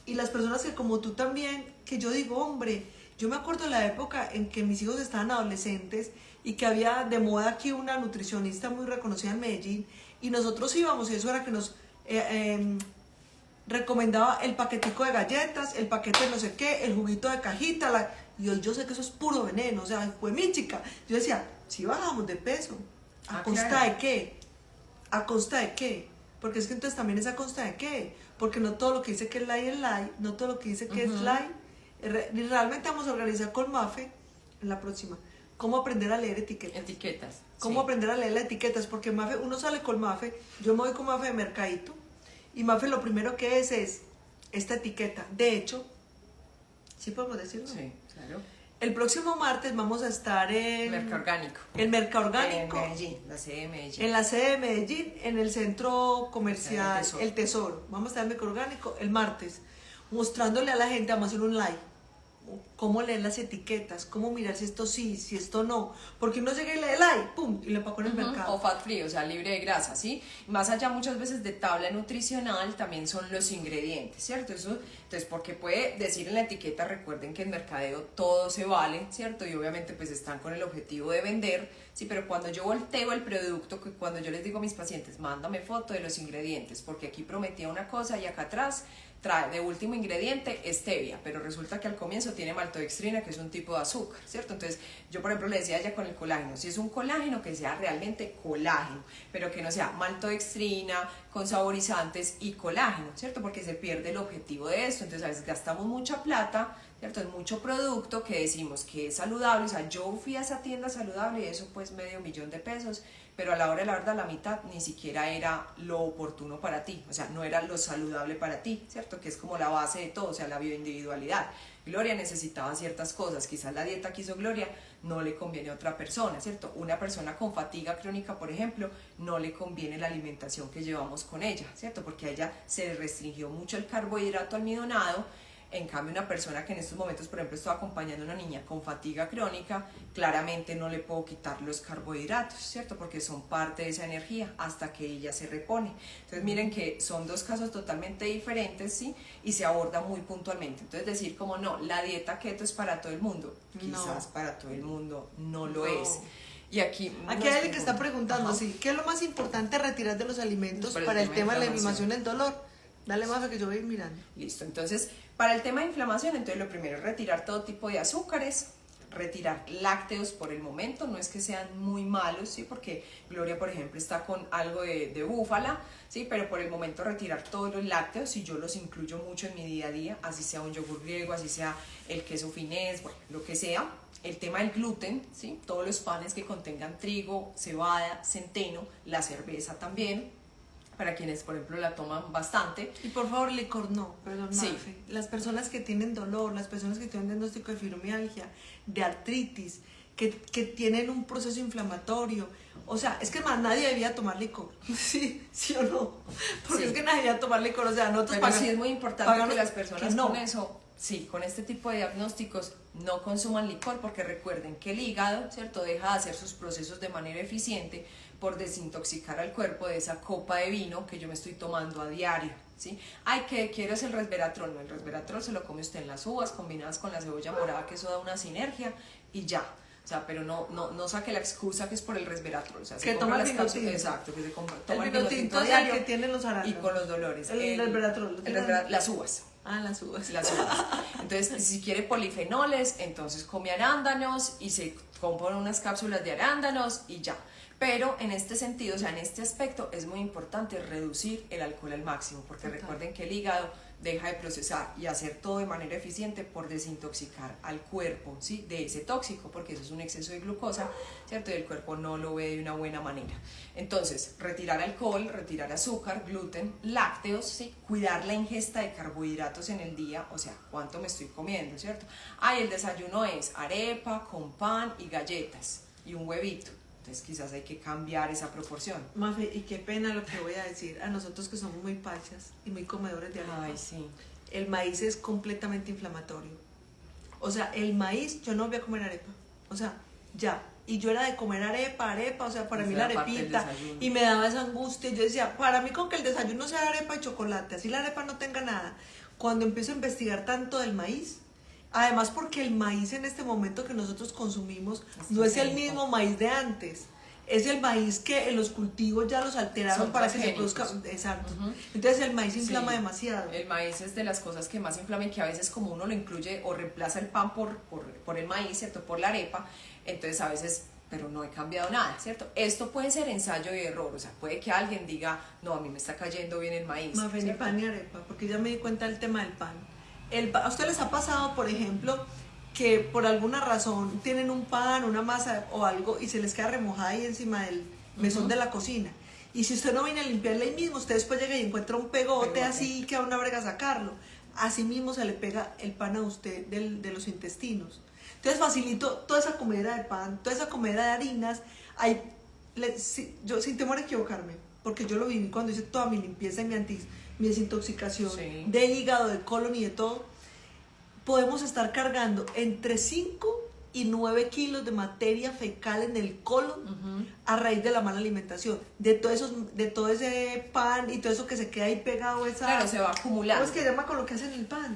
Y las personas que como tú también, que yo digo, hombre, yo me acuerdo de la época en que mis hijos estaban adolescentes y que había de moda aquí una nutricionista muy reconocida en Medellín, y nosotros íbamos y eso era que nos recomendaba el paquetico de galletas, el paquete de no sé qué, el juguito de cajita, y hoy yo sé que eso es puro veneno, o sea, fue mi chica. Yo decía, si bajamos de peso, ¿a costa claro. de qué? ¿A costa de qué? Porque es que entonces también es a costa de qué, porque no todo lo que dice que es light es light, no todo lo que dice que es light. Realmente vamos a organizar con Mafe en la próxima cómo aprender a leer etiquetas. Cómo aprender a leer las etiquetas, porque Mafe, uno sale con Mafe, yo me voy con Mafe de mercadito, y Mafe lo primero que es esta etiqueta. De hecho, ¿sí podemos decirlo? Sí, claro. El próximo martes vamos a estar en Mercaorgánico. El Mercaorgánico. En Medellín, la sede de Medellín. En la sede de Medellín, en el centro comercial El Tesoro. Vamos a estar en el Mercaorgánico el martes, mostrándole a la gente, vamos a hacer un live, cómo leer las etiquetas, cómo mirar si esto sí, si esto no, porque uno llega y lee like, pum, y le pagó en el mercado. O fat free, o sea, libre de grasa, ¿sí? Más allá muchas veces de tabla nutricional, también son los ingredientes, ¿cierto? Eso, entonces, porque puede decir en la etiqueta, recuerden que en mercadeo todo se vale, ¿cierto? Y obviamente pues están con el objetivo de vender, sí, pero cuando yo volteo el producto, que cuando yo les digo a mis pacientes, mándame foto de los ingredientes, porque aquí prometía una cosa y acá atrás trae de último ingrediente stevia, pero resulta que al comienzo tiene maltodextrina, que es un tipo de azúcar, ¿cierto? Entonces, yo por ejemplo le decía a ella con el colágeno, si es un colágeno que sea realmente colágeno, pero que no sea maltodextrina, con saborizantes y colágeno, ¿cierto? Porque se pierde el objetivo de esto, entonces a veces gastamos mucha plata, ¿cierto? Es mucho producto que decimos que es saludable, o sea, yo fui a esa tienda saludable y eso pues $500,000 de pesos, pero a la hora de la verdad la mitad ni siquiera era lo oportuno para ti, o sea, no era lo saludable para ti, ¿cierto? Que es como la base de todo, o sea, la bioindividualidad. Gloria necesitaba ciertas cosas, quizás la dieta que hizo Gloria no le conviene a otra persona, ¿cierto? Una persona con fatiga crónica, por ejemplo, no le conviene la alimentación que llevamos con ella, ¿cierto? Porque a ella se le restringió mucho el carbohidrato almidonado. En cambio, una persona que en estos momentos, por ejemplo, estoy acompañando a una niña con fatiga crónica, claramente no le puedo quitar los carbohidratos, ¿cierto? Porque son parte de esa energía hasta que ella se repone. Entonces, miren que son dos casos totalmente diferentes, ¿sí? Y se aborda muy puntualmente. Entonces, decir como no, la dieta keto es para todo el mundo, quizás para todo el mundo no lo es. Y aquí hay alguien que está preguntando, sí, ¿qué es lo más importante retirar de los alimentos para el tema de la inflamación y el dolor? Dale más que yo voy a ir mirando. Listo, entonces, para el tema de inflamación, entonces lo primero es retirar todo tipo de azúcares, retirar lácteos por el momento, no es que sean muy malos, ¿sí? Porque Gloria, por ejemplo, está con algo de búfala, ¿sí? Pero por el momento retirar todos los lácteos, y yo los incluyo mucho en mi día a día, así sea un yogur griego, así sea el queso finés, bueno, lo que sea. El tema del gluten, ¿sí? Todos los panes que contengan trigo, cebada, centeno, la cerveza también, para quienes, por ejemplo, la toman bastante. Y por favor, licor no, perdón, sí. Mafe. Las personas que tienen dolor, las personas que tienen diagnóstico de fibromialgia, de artritis, que tienen un proceso inflamatorio, o sea, es que más nadie debía tomar licor, ¿sí o no? Porque es que nadie debía tomar licor, o sea, nosotros pagamos. Sí, es muy importante que las personas con eso, sí, con este tipo de diagnósticos, no consuman licor, porque recuerden que el hígado, ¿cierto?, deja de hacer sus procesos de manera eficiente por desintoxicar al cuerpo de esa copa de vino que yo me estoy tomando a diario, ¿sí? Ay, que quiero es el resveratrol. No, el resveratrol se lo come usted en las uvas combinadas con la cebolla morada, que eso da una sinergia, y ya. O sea, pero no saque la excusa que es por el resveratrol. O sea, que toma el vino tinto. Exacto, que se toma el vino tinto diario que tiene los arándanos. Y con los dolores. El resveratrol. Las uvas. Ah, las uvas. Las uvas. Entonces, si quiere polifenoles, entonces come arándanos y se compone unas cápsulas de arándanos y ya. Pero en este sentido, o sea, en este aspecto es muy importante reducir el alcohol al máximo, porque recuerden que el hígado deja de procesar y hacer todo de manera eficiente por desintoxicar al cuerpo, ¿sí?, de ese tóxico, porque eso es un exceso de glucosa, ¿cierto? Y el cuerpo no lo ve de una buena manera. Entonces, retirar alcohol, retirar azúcar, gluten, lácteos, ¿sí?, cuidar la ingesta de carbohidratos en el día, o sea, cuánto me estoy comiendo, ¿cierto? El desayuno es arepa con pan y galletas y un huevito. Entonces quizás hay que cambiar esa proporción. Mafe, y qué pena lo que voy a decir, a nosotros que somos muy pachas y muy comedores de arepa. Ay, sí. El maíz es completamente inflamatorio. O sea, el maíz, yo no voy a comer arepa. O sea, ya. Y yo era de comer arepa, o sea, para mí la arepita. Y me daba esa angustia. Yo decía, para mí con que el desayuno sea arepa y chocolate, así la arepa no tenga nada. Cuando empiezo a investigar tanto del maíz, además porque el maíz en este momento que nosotros consumimos no es el mismo maíz de antes, es el maíz que en los cultivos ya los alteraron para que se produzca. Exacto. Entonces el maíz inflama demasiado. El maíz es de las cosas que más inflaman, que a veces como uno lo incluye o reemplaza el pan por el maíz, ¿cierto?, por la arepa, entonces a veces, pero no he cambiado nada, ¿cierto? Esto puede ser ensayo y error, o sea, puede que alguien diga, no, a mí me está cayendo bien el maíz. No, ni pan ni arepa, porque ya me di cuenta del tema del pan. ¿A ustedes les ha pasado, por ejemplo, que por alguna razón tienen un pan, una masa o algo y se les queda remojada ahí encima del mesón de la cocina? Y si usted no viene a limpiarla ahí mismo, usted después llega y encuentra un pegote así que a una brega sacarlo. Así mismo se le pega el pan a usted de los intestinos. Entonces facilito toda esa comedera de pan, toda esa comedera de harinas. Yo sin temor a equivocarme, porque yo lo viví cuando hice toda mi limpieza y mi desintoxicación de hígado, de colon y de todo, podemos estar cargando entre 5 y 9 kilos de materia fecal en el colon a raíz de la mala alimentación, de todo ese pan y todo eso que se queda ahí pegado. Claro, se va acumulando. ¿Cómo es que llama con lo que hacen el pan?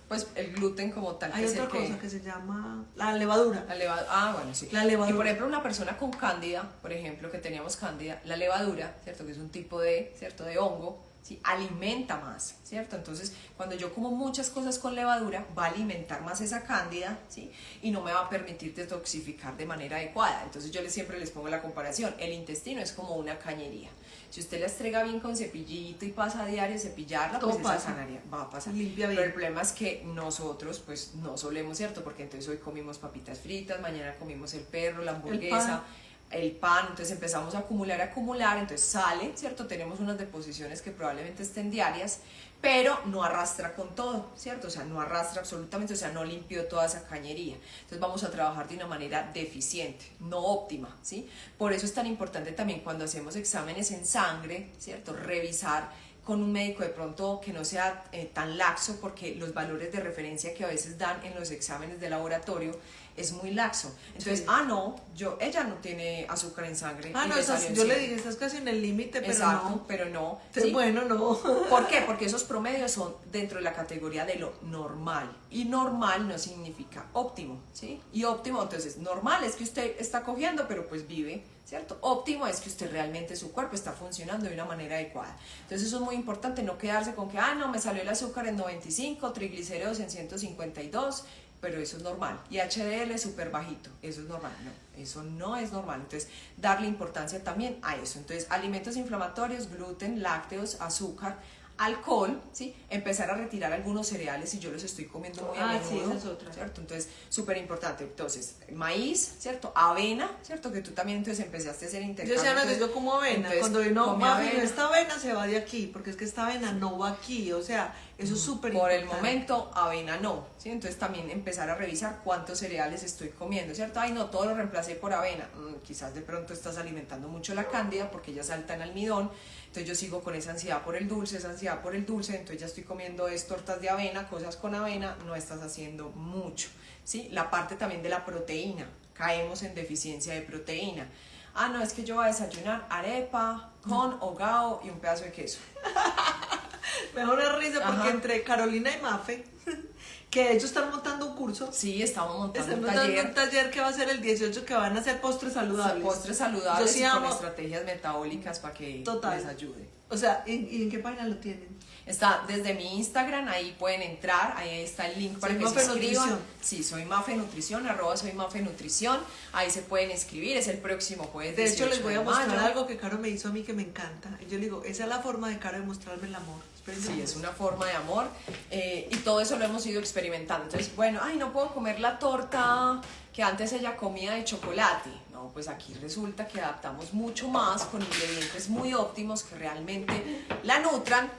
Pues el gluten como tal. Hay otra cosa que se llama la levadura. Bueno, sí. La levadura. Y por ejemplo, una persona con cándida, por ejemplo, que teníamos cándida, la levadura, ¿cierto?, que es un tipo de hongo, ¿sí?, alimenta más, ¿cierto? Entonces, cuando yo como muchas cosas con levadura, va a alimentar más esa cándida, ¿sí?, y no me va a permitir detoxificar de manera adecuada. Entonces, yo siempre les pongo la comparación. El intestino es como una cañería. Si usted la estrega bien con cepillito y pasa a diario cepillarla, pues esa sanaría va a pasar. Limpia bien. Pero el problema es que nosotros, pues, no solemos, ¿cierto? Porque entonces hoy comimos papitas fritas, mañana comimos el perro, la hamburguesa. el pan, entonces empezamos a acumular, entonces sale, ¿cierto? Tenemos unas deposiciones que probablemente estén diarias, pero no arrastra con todo, ¿cierto? O sea, no arrastra absolutamente, o sea, no limpió toda esa cañería. Entonces vamos a trabajar de una manera deficiente, no óptima, ¿sí? Por eso es tan importante también cuando hacemos exámenes en sangre, ¿cierto? Revisar con un médico de pronto que no sea tan laxo, porque los valores de referencia que a veces dan en los exámenes de laboratorio es muy laxo. Entonces, Sí. no, ella no tiene azúcar en sangre. Ah, y no, le salió en yo le 100. dije, estás casi en el límite, pero Exacto, no. pero no. Sí, ¿sí? bueno, no. ¿Por qué? Porque esos promedios son dentro de la categoría de lo normal. Y normal no significa óptimo, ¿sí? Y óptimo, entonces, normal es que usted está cogiendo, pero pues vive, ¿cierto? Óptimo es que usted realmente, su cuerpo está funcionando de una manera adecuada. Entonces eso es muy importante, no quedarse con que, no, me salió el azúcar en 95, triglicéridos en 152, pero eso es normal. Y HDL súper bajito, eso es normal. No, eso no es normal. Entonces, darle importancia también a eso. Entonces, alimentos inflamatorios, gluten, lácteos, azúcar, alcohol, ¿sí? Empezar a retirar algunos cereales si yo los estoy comiendo muy a menudo, sí, esa es otra. ¿cierto? Entonces, súper importante. Entonces, maíz, ¿cierto? Avena, ¿cierto? Que tú también entonces empezaste a hacer Yo intercambio. decía, no, entonces, yo como avena. entonces, Cuando vino come Mafi, avena. esta avena se va de aquí, porque es que esta avena no va aquí. O sea, eso es súper Por importante. el momento, avena no, ¿sí? Entonces también empezar a revisar cuántos cereales estoy comiendo, ¿cierto? Ay, no, todo lo reemplacé por avena. Quizás de pronto estás alimentando mucho la cándida porque ella salta en almidón. Entonces yo sigo con esa ansiedad por el dulce, entonces ya estoy comiendo tortas de avena, cosas con avena, no estás haciendo mucho, ¿sí? La parte también de la proteína, caemos en deficiencia de proteína. No, es que yo voy a desayunar arepa con hogao y un pedazo de queso. Me da una risa porque Ajá. entre Carolina y Mafe, que ellos están montando un curso, Sí, estamos montando están un montando taller. un taller que va a ser el 18, que van a hacer postres saludables. Postres saludables Yo sí y con amo- estrategias metabólicas para que Total. les ayude. O sea, ¿y en qué página lo tienen? Está desde mi Instagram, ahí pueden entrar, ahí está el link para Soy que Mafe se inscriban. Nutrición. Sí, soy Mafe Nutrición, @soy Mafe Nutrición, ahí se pueden inscribir, es el próximo jueves De hecho, 18 les voy a de mostrar mayo. algo que Caro me hizo a mí que me encanta. Y yo le digo, esa es la forma de Caro de mostrarme el amor. Espérense. Sí, es una forma de amor y todo eso lo hemos ido experimentando. Entonces, bueno, no puedo comer la torta que antes ella comía de chocolate. No, pues aquí resulta que adaptamos mucho más con ingredientes muy óptimos que realmente la nutran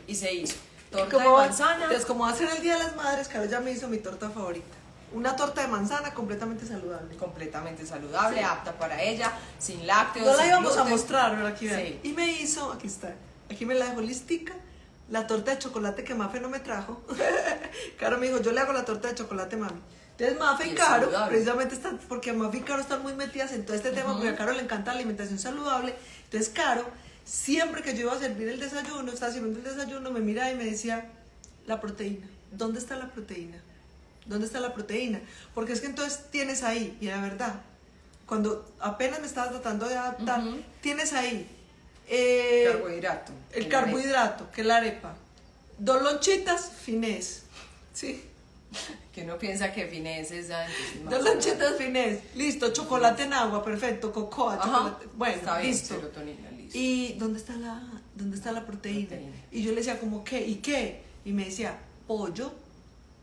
y se hizo. Torta de manzana. Entonces, como va a ser el Día de las Madres, Caro ya me hizo mi torta favorita. Una torta de manzana completamente saludable. Completamente saludable, apta para ella, sin lácteos. No la sin íbamos a gluten. mostrar, pero aquí vean. Sí. Y me hizo, aquí está, aquí me la dejó listica, la torta de chocolate que Mafe no me trajo. Caro me dijo, yo le hago la torta de chocolate, mami. Entonces Mafe Y y es Caro, saludable. precisamente están, porque Mafe y Caro están muy metidas en todo este tema, porque a Caro le encanta la alimentación saludable. Entonces Caro, siempre que yo iba a servir el desayuno, estaba sirviendo el desayuno, me miraba y me decía, la proteína, ¿dónde está la proteína? ¿Dónde está la proteína? Porque es que entonces tienes ahí, y la verdad, cuando apenas me estabas tratando de adaptar, tienes ahí Carbohidrato. el carbohidrato, que es la arepa, dos lonchitas, finés, ¿sí? Que uno piensa que finés es antes. Dos lonchitas, finés, listo, chocolate en agua, perfecto, cocoa, chocolate, bueno, está bien, listo. serotonina, listo. ¿Y dónde está la proteína? Proteína. Y yo le decía como, ¿qué? ¿Y qué? Y me decía, pollo,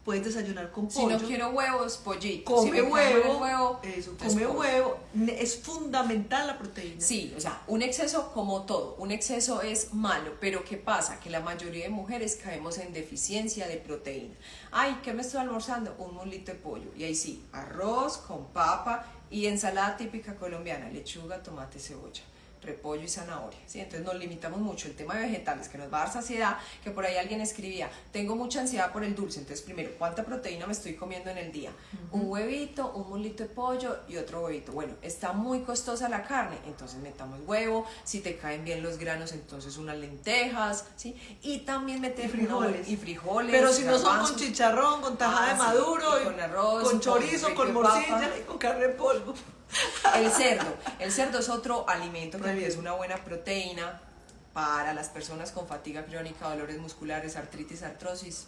puedes desayunar con Si pollo. no quiero huevos, pollito. Come Si me cae mal el huevo, eso, entonces come pollo. huevo, es fundamental la proteína. Sí, o sea, un exceso como todo, un exceso es malo, pero ¿qué pasa? Que la mayoría de mujeres caemos en deficiencia de proteína. ¿Qué me estoy almorzando? Un mulito de pollo. Y ahí sí, arroz con papa y ensalada típica colombiana, lechuga, tomate, cebolla, repollo y zanahoria, ¿sí? Entonces nos limitamos mucho. El tema de vegetales, que nos va a dar saciedad, que por ahí alguien escribía, tengo mucha ansiedad por el dulce, entonces primero, ¿cuánta proteína me estoy comiendo en el día? Un huevito, un mulito de pollo y otro huevito. Bueno, está muy costosa la carne, entonces metamos huevo, si te caen bien los granos, entonces unas lentejas, ¿sí? Y también metemos frijoles. y frijoles. Pero si no son garbanzos. con chicharrón, con tajada de Sí, maduro, y con arroz, con con chorizo, rico con de morcilla papa. y con carne en polvo. El cerdo es otro alimento que Muy bien. es una buena proteína para las personas con fatiga crónica, dolores musculares, artritis, artrosis.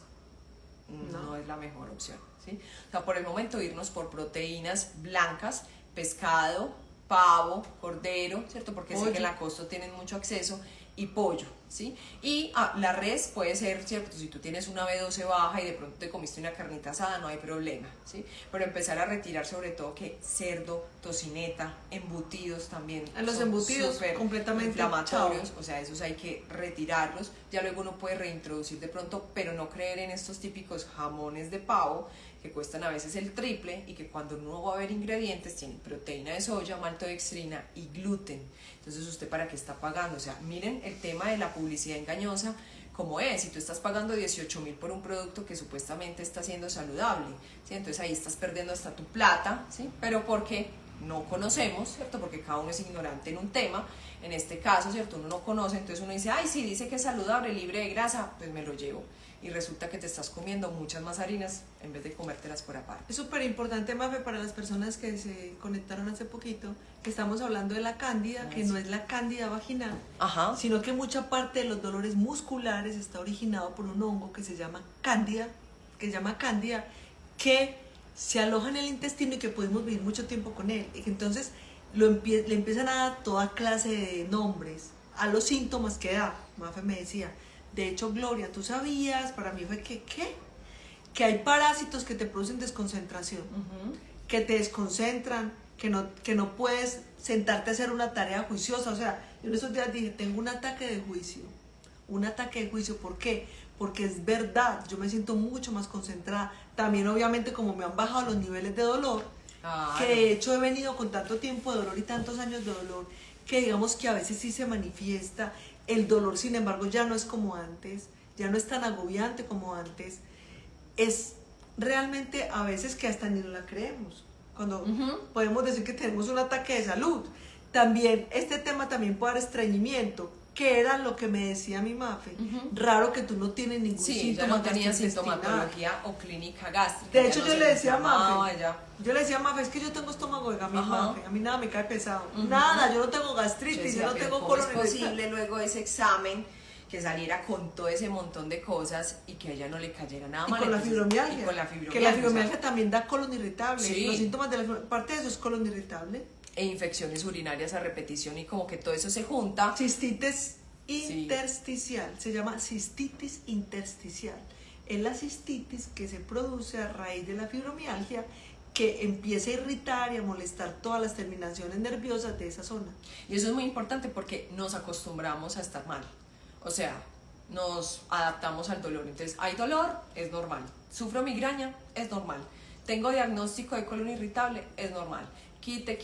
No es la mejor opción, ¿sí? O sea, por el momento irnos por proteínas blancas, pescado, pavo, cordero, ¿cierto? Porque sé Pollo. que en la costa tienen mucho acceso, y pollo, ¿sí? Y la res puede ser, ¿cierto? Si tú tienes una B12 baja y de pronto te comiste una carnita asada, no hay problema, ¿sí? Pero empezar a retirar sobre todo que cerdo, tocineta, embutidos también. A los embutidos completamente inflamatorios, chao. o sea, esos hay que retirarlos. Ya luego uno puede reintroducir de pronto, pero no creer en estos típicos jamones de pavo que cuestan a veces el triple y que cuando uno va a ver ingredientes tienen proteína de soya, maltodextrina y gluten. Entonces, ¿usted para qué está pagando? O sea, miren el tema de la publicidad engañosa como es. Si tú estás pagando 18.000 por un producto que supuestamente está siendo saludable, ¿sí? Entonces ahí estás perdiendo hasta tu plata, ¿sí? Pero porque no conocemos, ¿cierto? Porque cada uno es ignorante en un tema. En este caso, ¿cierto? Uno no conoce, entonces uno dice, ay, sí, dice que es saludable, libre de grasa, pues me lo llevo. Y resulta que te estás comiendo muchas más harinas en vez de comértelas por aparte. Es súper importante, Mafe, para las personas que se conectaron hace poquito, que estamos hablando de la cándida, que no es la cándida vaginal, Ajá. sino que mucha parte de los dolores musculares está originado por un hongo que se llama cándida, que se aloja en el intestino y que podemos vivir mucho tiempo con él. Y que entonces le empiezan a dar toda clase de nombres a los síntomas que da. Mafe me decía, de hecho, Gloria, ¿tú sabías? Para mí fue que, ¿qué? Que hay parásitos que te producen desconcentración, que te desconcentran, que no puedes sentarte a hacer una tarea juiciosa. O sea, yo en esos días dije, tengo un ataque de juicio. ¿Por qué? Porque es verdad, yo me siento mucho más concentrada. También, obviamente, como me han bajado los niveles de dolor, que de hecho he venido con tanto tiempo de dolor y tantos años de dolor, que digamos que a veces sí se manifiesta. El dolor, sin embargo, ya no es como antes, ya no es tan agobiante como antes. Es realmente a veces que hasta ni nos la creemos, cuando podemos decir que tenemos un ataque de salud. También, este tema también puede dar estreñimiento, que era lo que me decía mi Mafe. Raro que tú no tienes ningún síntoma. Ya no tenía sintomatología o clínica gástrica. De hecho, yo le decía a Mafe, es que yo tengo estómago de gama, Mafe, a mí nada me cae pesado. Nada, yo no tengo gastritis, yo no tengo colon. ¿Cómo es posible luego de ese examen que saliera con todo ese montón de cosas y que a ella no le cayera nada mal? Y con la fibromialgia. Que la fibromialgia también da colon irritable. Sí. Los síntomas de la fibromialgia, parte de eso es colon irritable. E infecciones urinarias a repetición y como que todo eso se junta. Cistitis intersticial, se llama cistitis intersticial. Es la cistitis que se produce a raíz de la fibromialgia, que empieza a irritar y a molestar todas las terminaciones nerviosas de esa zona. Y eso es muy importante porque nos acostumbramos a estar mal. O sea, nos adaptamos al dolor. Entonces, hay dolor, es normal. Sufro migraña, es normal. Tengo diagnóstico de colon irritable, es normal. Quite.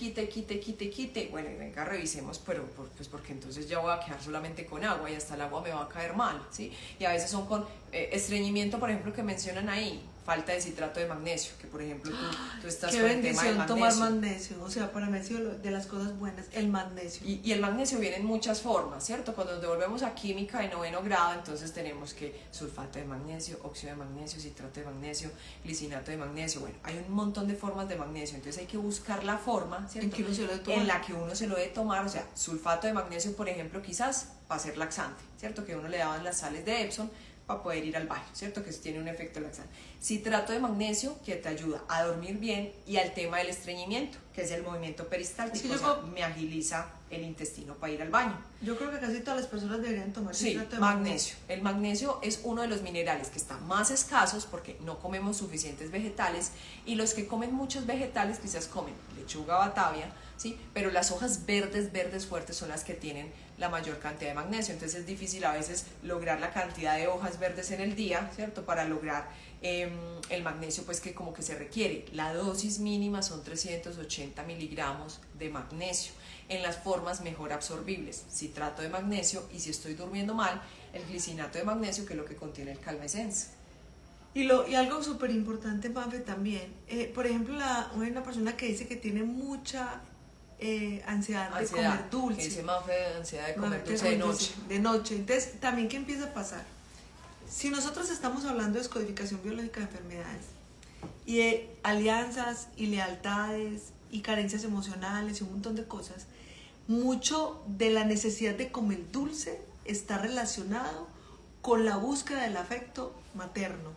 Bueno, y venga, revisemos, pero pues porque entonces ya voy a quedar solamente con agua y hasta el agua me va a caer mal, ¿sí? Y a veces son con estreñimiento, por ejemplo, que mencionan ahí, falta de citrato de magnesio, que por ejemplo tú estás con el tema del magnesio. Tomar magnesio, o sea, para mí ha sido de las cosas buenas, el magnesio. Y el magnesio viene en muchas formas, ¿cierto? Cuando nos devolvemos a química de 9º grado, entonces tenemos que sulfato de magnesio, óxido de magnesio, citrato de magnesio, glicinato de magnesio. Bueno, hay un montón de formas de magnesio, entonces hay que buscar la forma, ¿cierto? En la que uno se lo debe tomar. O sea, sulfato de magnesio, por ejemplo, quizás para ser laxante, ¿cierto? Que uno le daban las sales de Epsom para poder ir al baño, ¿cierto? Que eso tiene un efecto laxante. Citrato de magnesio, que te ayuda a dormir bien, y al tema del estreñimiento, que es el movimiento peristáltico, o sea, me agiliza el intestino para ir al baño. Yo creo que casi todas las personas deberían tomar citrato de magnesio. El magnesio es uno de los minerales que están más escasos porque no comemos suficientes vegetales, y los que comen muchos vegetales quizás comen lechuga batavia, ¿sí? Pero las hojas verdes fuertes son las que tienen la mayor cantidad de magnesio. Entonces es difícil a veces lograr la cantidad de hojas verdes en el día, ¿cierto? Para lograr el magnesio pues que como que se requiere. La dosis mínima son 380 miligramos de magnesio en las formas mejor absorbibles: citrato de magnesio, y si estoy durmiendo mal, el glicinato de magnesio, que es lo que contiene el Calmesens. Y algo súper importante, Mafe, también, por ejemplo, hay una persona que dice que tiene mucha ansiedad de comer dulce. Ese Mafe, ansiedad de comer dulce de noche. Entonces, también, ¿qué empieza a pasar? Si nosotros estamos hablando de descodificación biológica de enfermedades y de alianzas y lealtades y carencias emocionales y un montón de cosas, mucho de la necesidad de comer dulce está relacionado con la búsqueda del afecto materno.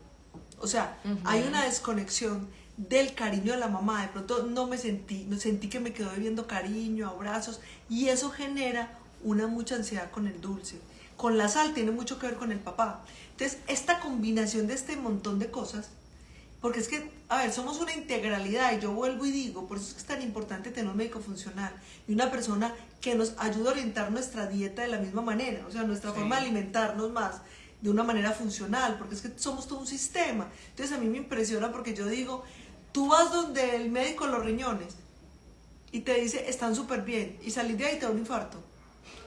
O sea, hay una desconexión del cariño de la mamá. De pronto no sentí que me quedó debiendo cariño, abrazos, y eso genera mucha ansiedad con el dulce. con la sal tiene mucho que ver con el papá. Entonces, esta combinación de este montón de cosas, porque es que, a ver, somos una integralidad y yo vuelvo y digo, por eso es que es tan importante tener un médico funcional y una persona que nos ayude a orientar nuestra dieta de la misma manera, o sea, nuestra forma de alimentarnos más de una manera funcional, porque es que somos todo un sistema. Entonces, a mí me impresiona porque yo digo, tú vas donde el médico de los riñones y te dice, están súper bien, y salís de ahí y te da un infarto,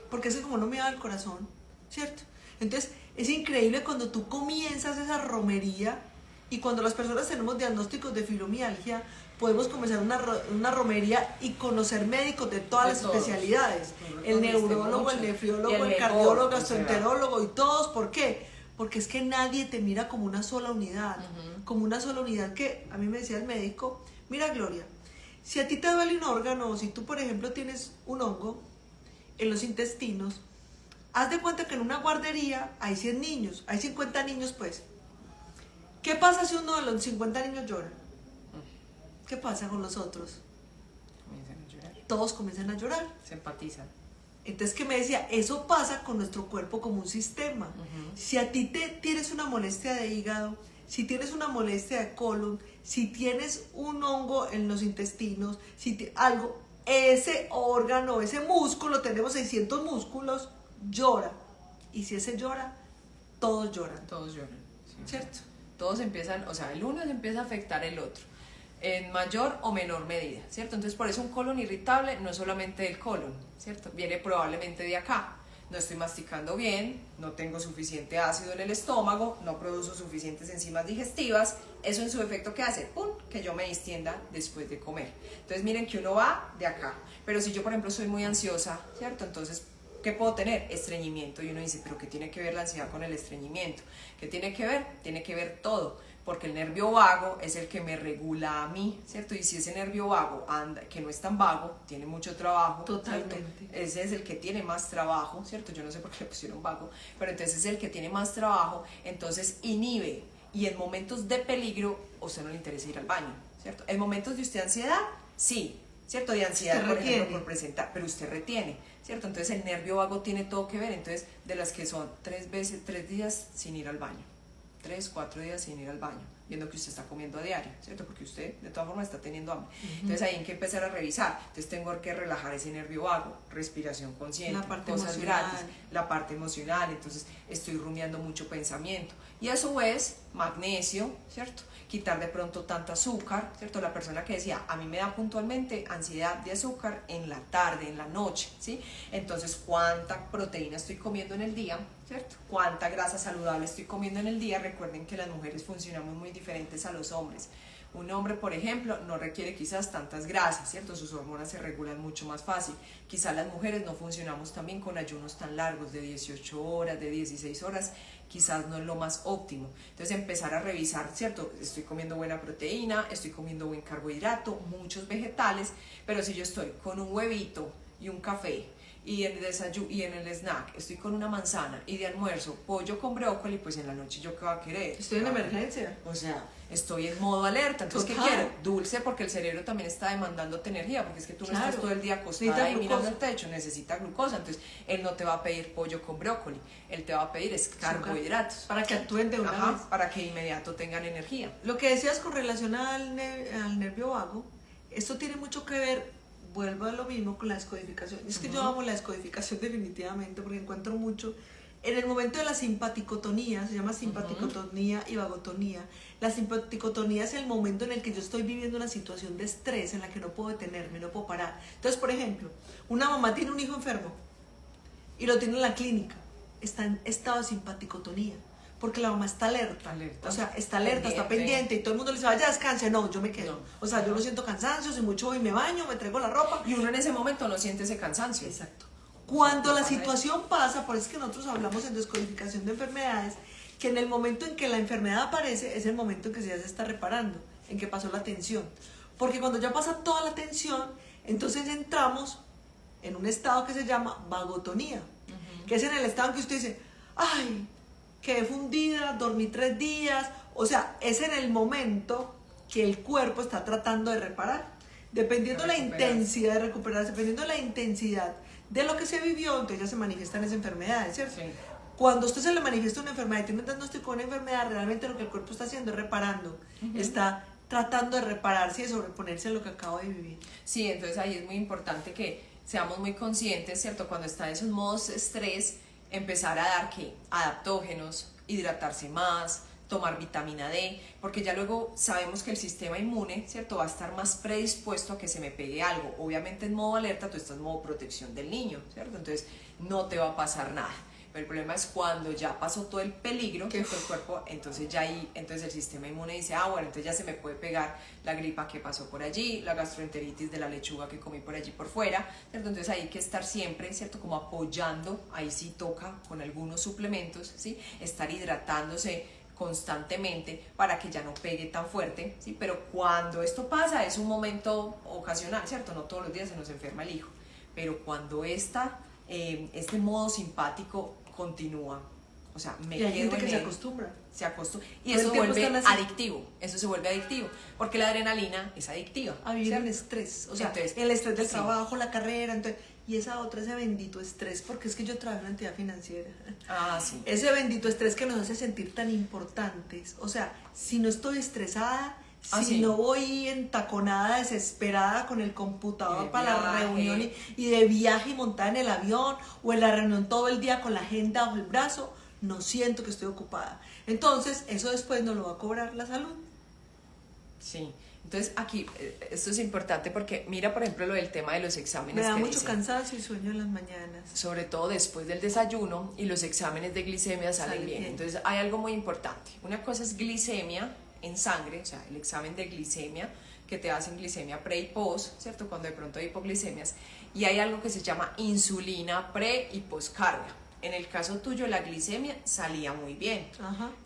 porque es que como no me da el corazón, ¿cierto? Entonces, es increíble cuando tú comienzas esa romería y cuando las personas tenemos diagnósticos de fibromialgia, podemos comenzar una romería y conocer médicos de todas las especialidades, el neurólogo, el nefriólogo, el cardiólogo, gastroenterólogo y todos. ¿Por qué? Porque es que nadie te mira como una sola unidad, como una sola unidad. Que a mí me decía el médico, mira Gloria, si a ti te duele un órgano, o si tú por ejemplo tienes un hongo en los intestinos, haz de cuenta que en una guardería hay 100 niños, hay 50 niños pues. ¿Qué pasa si uno de los 50 niños llora? ¿Qué pasa con los otros? Comienzan a llorar. Todos comienzan a llorar. Se empatizan. Entonces, ¿qué me decía? Eso pasa con nuestro cuerpo como un sistema. Si a ti tienes una molestia de hígado, si tienes una molestia de colon, si tienes un hongo en los intestinos, si algo, ese órgano, ese músculo, tenemos 600 músculos, llora. Y si ese llora, todos lloran. Todos lloran. Sí. ¿Cierto? Todos empiezan, o sea, el uno empieza a afectar el otro, en mayor o menor medida, ¿cierto? Entonces, por eso un colon irritable no es solamente del colon, ¿cierto? Viene probablemente de acá. No estoy masticando bien, no tengo suficiente ácido en el estómago, no produzco suficientes enzimas digestivas. Eso en su efecto, ¿qué hace? ¡Pum! Que yo me distienda después de comer. Entonces, miren que uno va de acá. Pero si yo, por ejemplo, soy muy ansiosa, ¿cierto? Entonces, ¿qué puedo tener? Estreñimiento. Y uno dice, ¿pero qué tiene que ver la ansiedad con el estreñimiento? ¿Qué tiene que ver? Tiene que ver todo, porque el nervio vago es el que me regula a mí, ¿cierto? Y si ese nervio vago anda, que no es tan vago, tiene mucho trabajo, totalmente, ¿cierto? Ese es el que tiene más trabajo, ¿cierto? Yo no sé por qué le pusieron vago, pero entonces es el que tiene más trabajo, entonces inhibe. Y en momentos de peligro, a usted no le interesa ir al baño, ¿cierto? En momentos de usted ansiedad, sí, ¿cierto? De ansiedad, por ejemplo, por presentar, pero usted retiene, ¿cierto? Entonces el nervio vago tiene todo que ver. Entonces, de las que son 3 días sin ir al baño, 3, 4 días sin ir al baño, viendo que usted está comiendo a diario, ¿cierto? Porque usted de todas formas está teniendo hambre. Entonces ahí hay que empezar a revisar. Entonces tengo que relajar ese nervio vago, respiración consciente, la parte cosas emocional. gratis, la parte emocional. Entonces estoy rumiando mucho pensamiento. Y a su vez, magnesio, ¿cierto? Quitar de pronto tanta azúcar, ¿cierto? La persona que decía, a mí me da puntualmente ansiedad de azúcar en la tarde, en la noche, ¿sí? Entonces, ¿cuánta proteína estoy comiendo en el día? ¿Cierto? ¿Cuánta grasa saludable estoy comiendo en el día? Recuerden que las mujeres funcionamos muy diferentes a los hombres. Un hombre, por ejemplo, no requiere quizás tantas grasas, ¿cierto? Sus hormonas se regulan mucho más fácil. Quizás las mujeres no funcionamos también con ayunos tan largos, de 18 horas, de 16 horas, quizás no es lo más óptimo. Entonces empezar a revisar, ¿cierto? Estoy comiendo buena proteína, estoy comiendo buen carbohidrato, muchos vegetales, pero si yo estoy con un huevito y un café, y en el desayuno y en el snack estoy con una manzana, y de almuerzo pollo con brócoli, pues en la noche yo qué va a querer. Estoy en emergencia. O sea, estoy en modo alerta. Entonces, Total. ¿qué quiero? Dulce, porque el cerebro también está demandándote energía, porque es que tú no Claro. estás todo el día acostada ahí mirando el techo, necesita glucosa. Entonces, él no te va a pedir pollo con brócoli, él te va a pedir carbohidratos. Para que actúen de una vez. Para que de inmediato tengan energía. Lo que decías con relación al nervio vago, esto tiene mucho que ver, vuelvo a lo mismo con la descodificación. Es que yo amo la descodificación definitivamente, porque encuentro mucho. En el momento de la simpaticotonía, se llama simpaticotonía y vagotonía. La simpaticotonía es el momento en el que yo estoy viviendo una situación de estrés en la que no puedo detenerme, no puedo parar. Entonces, por ejemplo, una mamá tiene un hijo enfermo y lo tiene en la clínica, está en estado de simpaticotonía, porque la mamá está alerta. O sea, está alerta, está pendiente, y todo el mundo le dice, vaya, descanse. No, yo me quedo. O sea, yo no siento cansancio, si mucho voy y me baño, me traigo la ropa. Y uno en ese momento no siente ese cansancio. Exacto. Cuando la situación pasa, por eso es que nosotros hablamos en descodificación de enfermedades, que en el momento en que la enfermedad aparece, es el momento en que ya se está reparando, en que pasó la tensión. Porque cuando ya pasa toda la tensión, entonces entramos en un estado que se llama vagotonía, que es en el estado en que usted dice, ay, quedé fundida, dormí 3 días, o sea, es en el momento que el cuerpo está tratando de reparar. Dependiendo de la intensidad de recuperarse, dependiendo de la intensidad de lo que se vivió, entonces ya se manifiestan esas enfermedades, ¿cierto? Sí. cuando a usted se le manifiesta una enfermedad y tiene un diagnóstico de una enfermedad, realmente lo que el cuerpo está haciendo es reparando, está tratando de repararse y de sobreponerse a lo que acabo de vivir. Sí, entonces ahí es muy importante que seamos muy conscientes, ¿cierto? Cuando está en esos modos estrés, empezar a dar ¿qué? Adaptógenos, hidratarse más, tomar vitamina D, porque ya luego sabemos que el sistema inmune, ¿cierto? Va a estar más predispuesto a que se me pegue algo. Obviamente en modo alerta tú estás en modo protección del niño, ¿cierto? Entonces no te va a pasar nada. Pero el problema es cuando ya pasó todo el peligro que fue el cuerpo, entonces ya ahí, entonces el sistema inmune dice, bueno, entonces ya se me puede pegar la gripa que pasó por allí, la gastroenteritis de la lechuga que comí por allí por fuera, ¿cierto? Entonces hay que estar siempre, ¿cierto? Como apoyando, ahí sí toca con algunos suplementos, ¿sí? Estar hidratándose constantemente para que ya no pegue tan fuerte, ¿sí? Pero cuando esto pasa es un momento ocasional, ¿cierto? No todos los días se nos enferma el hijo, pero cuando este modo simpático continúa, o sea, me y hay quedo gente que en se él, acostumbra. se acostumbra y Todo eso el tiempo vuelve están así. adictivo, eso se vuelve adictivo, porque la adrenalina es adictiva. A vivir ¿cierto? en estrés, o sea, Entonces, el estrés del sí. trabajo, la carrera, entonces, y esa otra, ese bendito estrés, porque es que yo trabajo en una entidad financiera. Sí. Ese bendito estrés que nos hace sentir tan importantes, o sea, si no estoy estresada, si sí. no voy entaconada, desesperada con el computador para la viaje. reunión y de viaje y montada en el avión, o en la reunión todo el día con la agenda bajo el brazo, no siento que estoy ocupada. Entonces, eso después nos lo va a cobrar la salud. Sí, entonces aquí esto es importante porque mira por ejemplo lo del tema de los exámenes. Me da que mucho dicen, cansancio y sueño en las mañanas. sobre todo después del desayuno, y los exámenes de glicemia salen bien. Entonces hay algo muy importante, una cosa es glicemia en sangre, o sea, el examen de glicemia que te hacen glicemia pre y post, ¿cierto? Cuando de pronto hay hipoglicemias, y hay algo que se llama insulina pre y postcarga. En el caso tuyo la glicemia salía muy bien,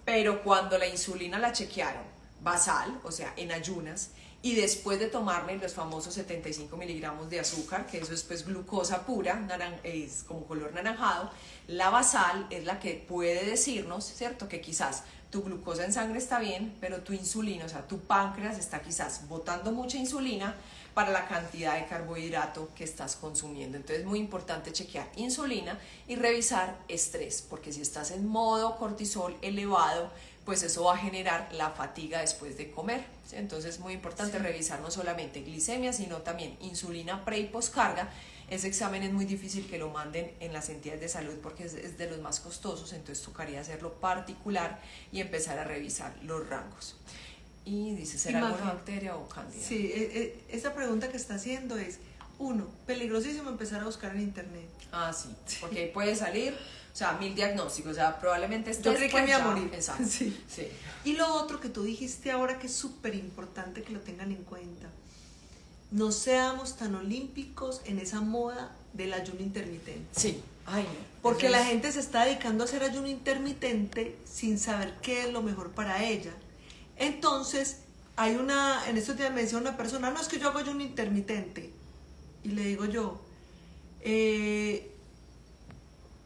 pero cuando la insulina la chequearon basal, o sea, en ayunas, y después de tomarle los famosos 75 miligramos de azúcar, que eso es pues glucosa pura, es como color naranjado, la basal es la que puede decirnos, ¿cierto? Que quizás tu glucosa en sangre está bien, pero tu insulina, o sea, tu páncreas está quizás botando mucha insulina para la cantidad de carbohidrato que estás consumiendo. Entonces es muy importante chequear insulina y revisar estrés, porque si estás en modo cortisol elevado, pues eso va a generar la fatiga después de comer, ¿sí? Entonces es muy importante revisar no solamente glicemia, sino también insulina pre y postcarga. Ese examen es muy difícil que lo manden en las entidades de salud porque es de los más costosos, entonces tocaría hacerlo particular y empezar a revisar los rangos. Y dice, ¿será alguna bacteria o cándida? Sí, esa pregunta que está haciendo es, uno, peligrosísimo empezar a buscar en internet. Sí, porque ahí puede salir, o sea, 1000 diagnósticos, o sea, probablemente estés... Yo creí que me iba a morir. Exacto. Sí. Sí. Y lo otro que tú dijiste ahora que es súper importante que lo tengan en cuenta, no seamos tan olímpicos en esa moda del ayuno intermitente. Sí, no. Porque la gente se está dedicando a hacer ayuno intermitente sin saber qué es lo mejor para ella. Entonces, en estos días me decía una persona, no, es que yo hago ayuno intermitente. Y le digo yo,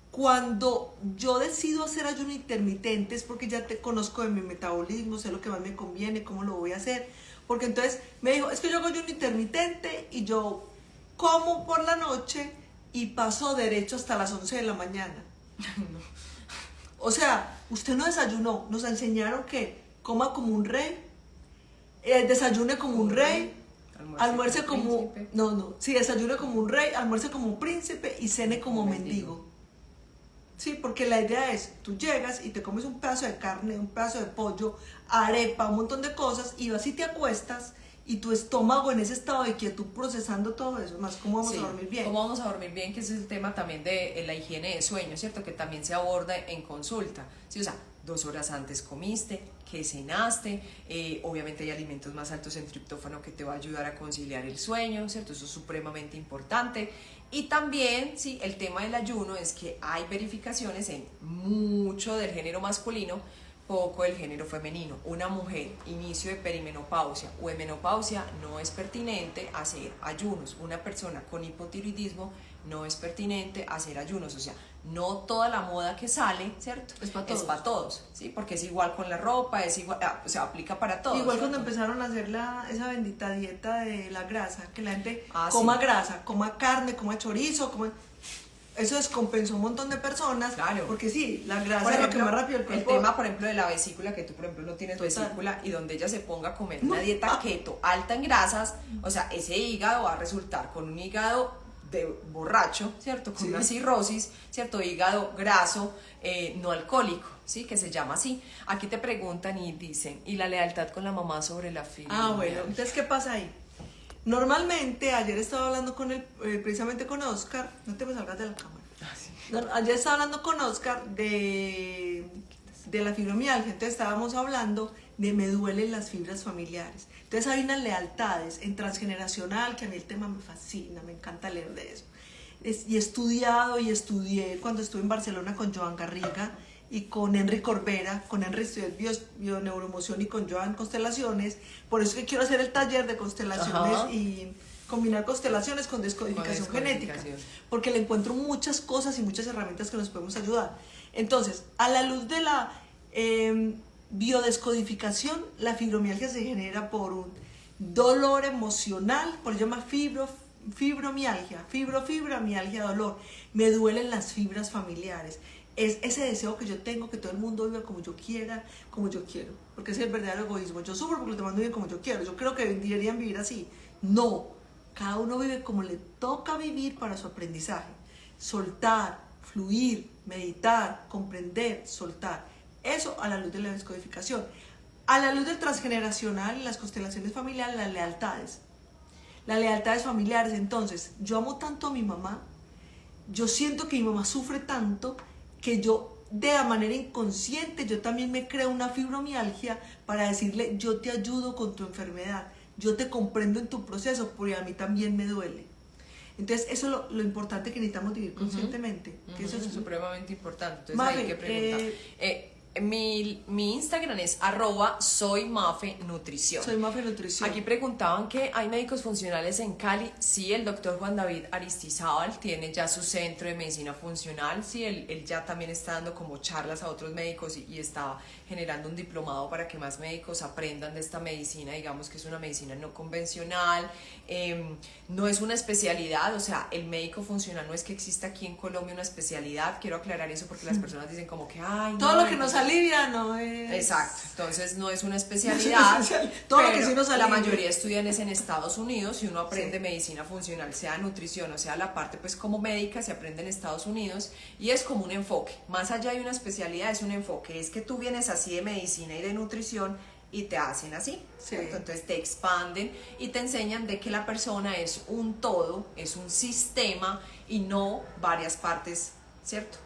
cuando yo decido hacer ayuno intermitente es porque ya te conozco de mi metabolismo, sé lo que más me conviene, cómo lo voy a hacer. Porque entonces me dijo, es que yo hago ayuno intermitente y yo como por la noche y paso derecho hasta las 11 de la mañana. No. O sea, usted no desayunó, nos enseñaron que coma como un rey, desayune como un rey, almuerce como... desayune como un rey, almuerce como un príncipe y cene como mendigo. Sí, porque la idea es, tú llegas y te comes un pedazo de carne, un pedazo de pollo, arepa, un montón de cosas, y vas y te acuestas, y tu estómago en ese estado de quietud procesando todo eso, más cómo vamos a dormir bien. ¿Cómo vamos a dormir bien? Que ese es el tema también de la higiene de sueño, ¿cierto? Que también se aborda en consulta, ¿sí? O sea, 2 horas antes comiste, que cenaste, obviamente hay alimentos más altos en triptófano que te va a ayudar a conciliar el sueño, ¿cierto? Eso es supremamente importante. Y también, sí, el tema del ayuno es que hay verificaciones en mucho del género masculino, poco del género femenino. Una mujer, inicio de perimenopausia o de menopausia, no es pertinente hacer ayunos. Una persona con hipotiroidismo no es pertinente hacer ayunos. O sea, no toda la moda que sale, ¿cierto? Es para todos. Es para todos, ¿sí? Porque es igual con la ropa, es igual, o sea, aplica para todos. Igual ¿cierto? cuando empezaron a hacer esa bendita dieta de la grasa, que la gente coma grasa, coma carne, coma chorizo, eso descompensó a un montón de personas. Claro. Porque sí, la grasa Por es lo ejemplo, que más rápido el cuerpo. el tema, por ejemplo, de la vesícula, que tú, por ejemplo, no tienes Total. vesícula, y donde ella se ponga a comer una dieta keto alta en grasas, o sea, ese hígado va a resultar con un hígado de borracho, ¿cierto? Con Sí. una cirrosis, ¿cierto? Hígado graso, no alcohólico, ¿sí? Que se llama así. Aquí te preguntan y dicen, ¿y la lealtad con la mamá sobre la fibra? Ah, bueno, entonces, ¿qué pasa ahí? Normalmente, ayer estaba hablando con él, precisamente con Oscar, no te me salgas de la cámara. Ayer estaba hablando con Oscar de la fibromialgia, entonces estábamos hablando de me duelen las fibras familiares. Entonces hay unas lealtades en transgeneracional, que a mí el tema me fascina, me encanta leer de eso. Y he estudiado y estudié cuando estuve en Barcelona con Joan Garriga y con Henry Corbera. Con Henry estudié bioneuroemoción y con Joan constelaciones. Por eso que quiero hacer el taller de constelaciones. Ajá. Y combinar constelaciones con descodificación genética, porque le encuentro muchas cosas y muchas herramientas que nos podemos ayudar. Entonces, a la luz de la biodescodificación, la fibromialgia se genera por un dolor emocional, por eso se llama fibromialgia, fibromialgia, dolor. Me duelen las fibras familiares. Es ese deseo que yo tengo, que todo el mundo viva como yo quiera, como yo quiero, porque ese es el verdadero egoísmo. Yo sufro porque los demás no viven como yo quiero. Yo creo que deberían vivir así. No. Cada uno vive como le toca vivir para su aprendizaje. Soltar, fluir, meditar, comprender, soltar. Eso a la luz de la descodificación. A la luz del transgeneracional, las constelaciones familiares, las lealtades. Las lealtades familiares. Entonces, yo amo tanto a mi mamá. Yo siento que mi mamá sufre tanto que yo, de la manera inconsciente, yo también me creo una fibromialgia para decirle, yo te ayudo con tu enfermedad. Yo te comprendo en tu proceso, porque a mí también me duele. Entonces, eso es lo importante que necesitamos vivir conscientemente. Que eso es supremamente importante. Entonces, Mafe, hay que preguntar. Mi Instagram es @soymafenutrición. Soy Mafe Nutrición. Aquí preguntaban que hay médicos funcionales en Cali. Sí, el doctor Juan David Aristizábal tiene ya su centro de medicina funcional. Sí, él ya también está dando como charlas a otros médicos y está generando un diplomado para que más médicos aprendan de esta medicina. Digamos que es una medicina no convencional, no es una especialidad. O sea, el médico funcional no es que exista aquí en Colombia una especialidad. Quiero aclarar eso porque las personas dicen como que, ay, todo no, lo que nos alivia no es... Exacto, entonces no es una especialidad. Todo lo que sí nos la alivia. mayoría estudian es en Estados Unidos y uno aprende medicina funcional, sea nutrición o sea la parte pues como médica, se aprende en Estados Unidos y es como un enfoque. Más allá de una especialidad es un enfoque, es que tú vienes así de medicina y de nutrición y te hacen así, ¿cierto? Entonces te expanden y te enseñan de que la persona es un todo, es un sistema y no varias partes, ¿cierto?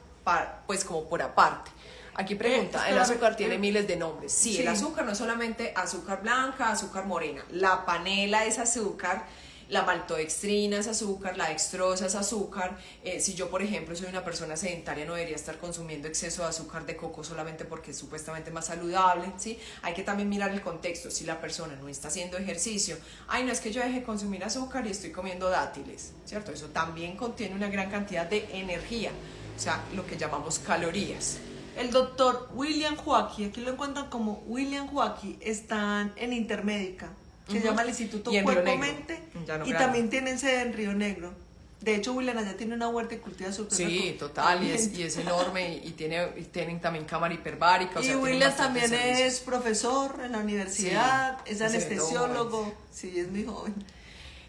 Pues como por aparte. Aquí pregunta, ¿el azúcar tiene miles de nombres? Sí, el azúcar no es solamente azúcar blanca, azúcar morena. La panela es azúcar, la maltodextrina es azúcar, la dextrosa es azúcar. Si yo, por ejemplo, soy una persona sedentaria, no debería estar consumiendo exceso de azúcar de coco solamente porque es supuestamente más saludable, ¿sí? Hay que también mirar el contexto. Si la persona no está haciendo ejercicio, ay, no es que yo deje de consumir azúcar y estoy comiendo dátiles, ¿cierto? Eso también contiene una gran cantidad de energía, o sea, lo que llamamos calorías. El doctor William Joaquí, aquí lo encuentran como William Joaquí, están en Intermédica, se llama el Instituto Cuerpo-Mente, y también tienen sede en Río Negro. De hecho, William allá tiene una huerta y cultiva súper. Sí, total, y es enorme, y tienen también cámara hiperbárica. O sea, William también es profesor en la universidad, es anestesiólogo, sí, es muy joven.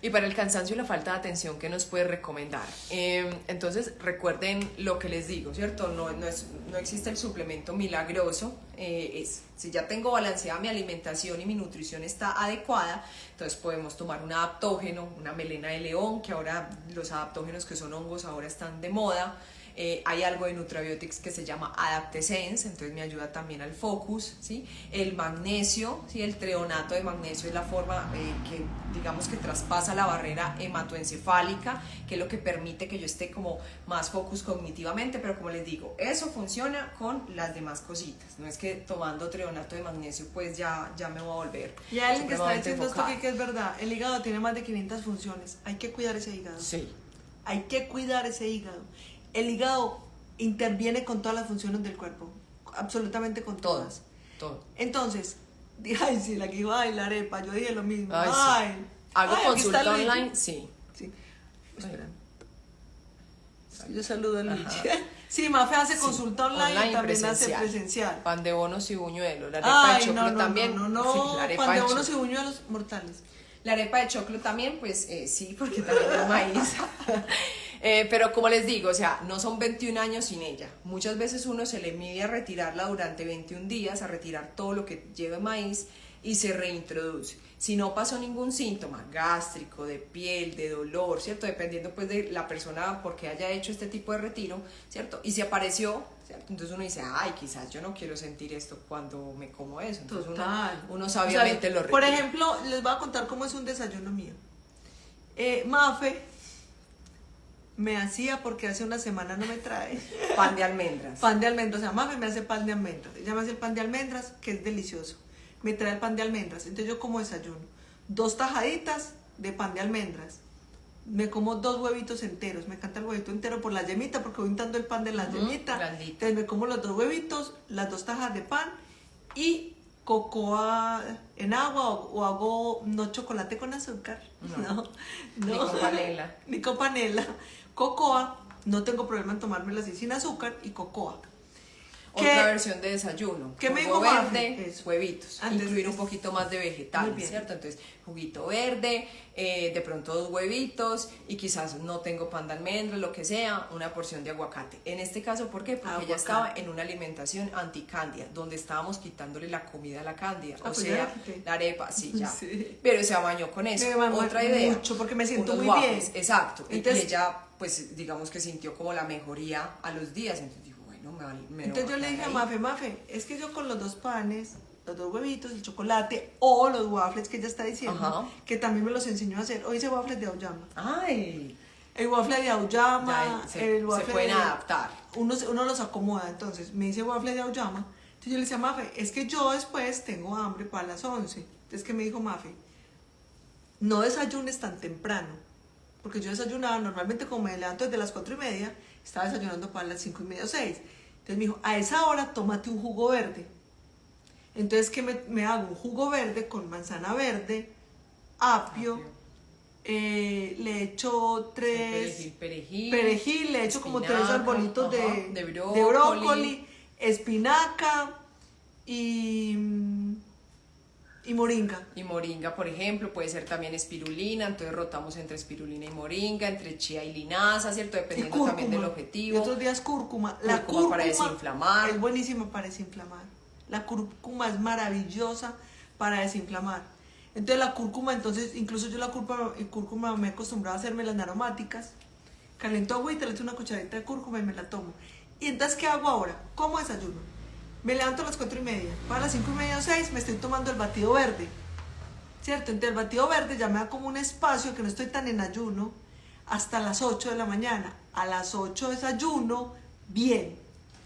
Y para el cansancio y la falta de atención, ¿qué nos puede recomendar? Entonces, recuerden lo que les digo, ¿cierto? No existe el suplemento milagroso. Si ya tengo balanceada mi alimentación y mi nutrición está adecuada, entonces podemos tomar un adaptógeno, una melena de león, que ahora los adaptógenos que son hongos ahora están de moda. Hay algo de Nutrabiotics que se llama Adaptesense, entonces me ayuda también al focus, ¿sí? El magnesio, ¿sí? El treonato de magnesio es la forma que digamos que traspasa la barrera hematoencefálica, que es lo que permite que yo esté como más focus cognitivamente, pero como les digo, eso funciona con las demás cositas, no es que tomando treonato de magnesio pues ya me voy a volver. Y hay alguien que está diciendo esto que es verdad, el hígado tiene más de 500 funciones, hay que cuidar ese hígado. Sí. Hay que cuidar ese hígado. El hígado interviene con todas las funciones del cuerpo, absolutamente con todas. Todo. Entonces, ay, sí, la que iba a bailar arepa, yo dije lo mismo. Ay, ay, sí. ¿Hago consulta online? Sí. Sí. Espera. Yo saludo a Luigi. Sí, Mafe hace consulta online y también hace presencial. Pan de bonos y buñuelos, la arepa de choclo también. No, pan de bonos y buñuelos mortales. La arepa de choclo también, pues sí, porque también es maíz. Pero como les digo, o sea, no son 21 años sin ella. Muchas veces uno se le mide a retirarla durante 21 días, a retirar todo lo que lleve maíz y se reintroduce. Si no pasó ningún síntoma gástrico, de piel, de dolor, ¿cierto? Dependiendo pues de la persona por qué haya hecho este tipo de retiro, ¿cierto? Y si apareció, ¿cierto? Entonces uno dice, ay, quizás yo no quiero sentir esto cuando me como eso. Entonces uno sabiamente lo retira. Por ejemplo, les voy a contar cómo es un desayuno mío. Mafe me hacía, porque hace una semana no me trae, pan de almendras. Pan de almendras, o sea, Mafe me hace pan de almendras. Ella me hace el pan de almendras, que es delicioso. Me trae el pan de almendras, entonces yo como desayuno 2 tajaditas de pan de almendras, me como 2 huevitos enteros, me encanta el huevito entero por la yemita, porque voy untando el pan de la yemita, entonces me como los 2 huevitos, las 2 tajas de pan y cocoa en agua, o hago no chocolate con azúcar, no. Ni con panela. Ni con panela, cocoa, no tengo problema en tomármela así sin azúcar, y cocoa. Otra versión de desayuno. ¿Qué me dijo verde, huevitos. Incluir un poquito más de vegetales, ¿cierto? Entonces, juguito verde, de pronto 2 huevitos y quizás no tengo pan de almendras, lo que sea, una porción de aguacate. En este caso, ¿por qué? Porque ella estaba en una alimentación anticándida, donde estábamos quitándole la comida a la cándida. O sea, la arepa, sí, ya. Sí. Pero se amañó con eso. Otra idea. Mucho, porque me siento muy bien. Exacto. Entonces, y ella, pues, digamos que sintió como la mejoría a los días. Entonces, entonces yo le dije a Mafe, es que yo con los 2 panes, los 2 huevitos, el chocolate o los waffles que ella está diciendo, que también me los enseñó a hacer. Hoy hice waffles de auyama. ¡Ay! El waffle de auyama, se pueden adaptar. Uno los acomoda, entonces me hice waffle de auyama. Entonces yo le decía a Mafe, es que yo después tengo hambre para las 11. Entonces, ¿qué me dijo Mafe? No desayunes tan temprano, porque yo desayunaba normalmente, como me levanto desde las 4:30, estaba desayunando para las 5:30 o 6. Entonces me dijo, a esa hora tómate un jugo verde. Entonces, ¿qué me hago? Un jugo verde con manzana verde, apio. Le echo 3 perejil, le echo como 3 arbolitos de brócoli, espinaca y moringa. Y moringa, por ejemplo, puede ser también espirulina, entonces rotamos entre espirulina y moringa, entre chía y linaza, ¿cierto? Dependiendo también del objetivo. Y otros días cúrcuma. La cúrcuma para desinflamar. Es buenísima para desinflamar. La cúrcuma es maravillosa para desinflamar. Entonces la cúrcuma, incluso yo la cúrcuma me he acostumbrado a hacerme las aromáticas. Calento agüita, le echo una cucharadita de cúrcuma y me la tomo. Y entonces, ¿qué hago ahora? ¿Cómo desayuno? Me levanto a las 4:30, para las 5:30 o 6 me estoy tomando el batido verde, ¿cierto? Entonces el batido verde ya me da como un espacio que no estoy tan en ayuno hasta las 8 de la mañana. A las 8 desayuno bien,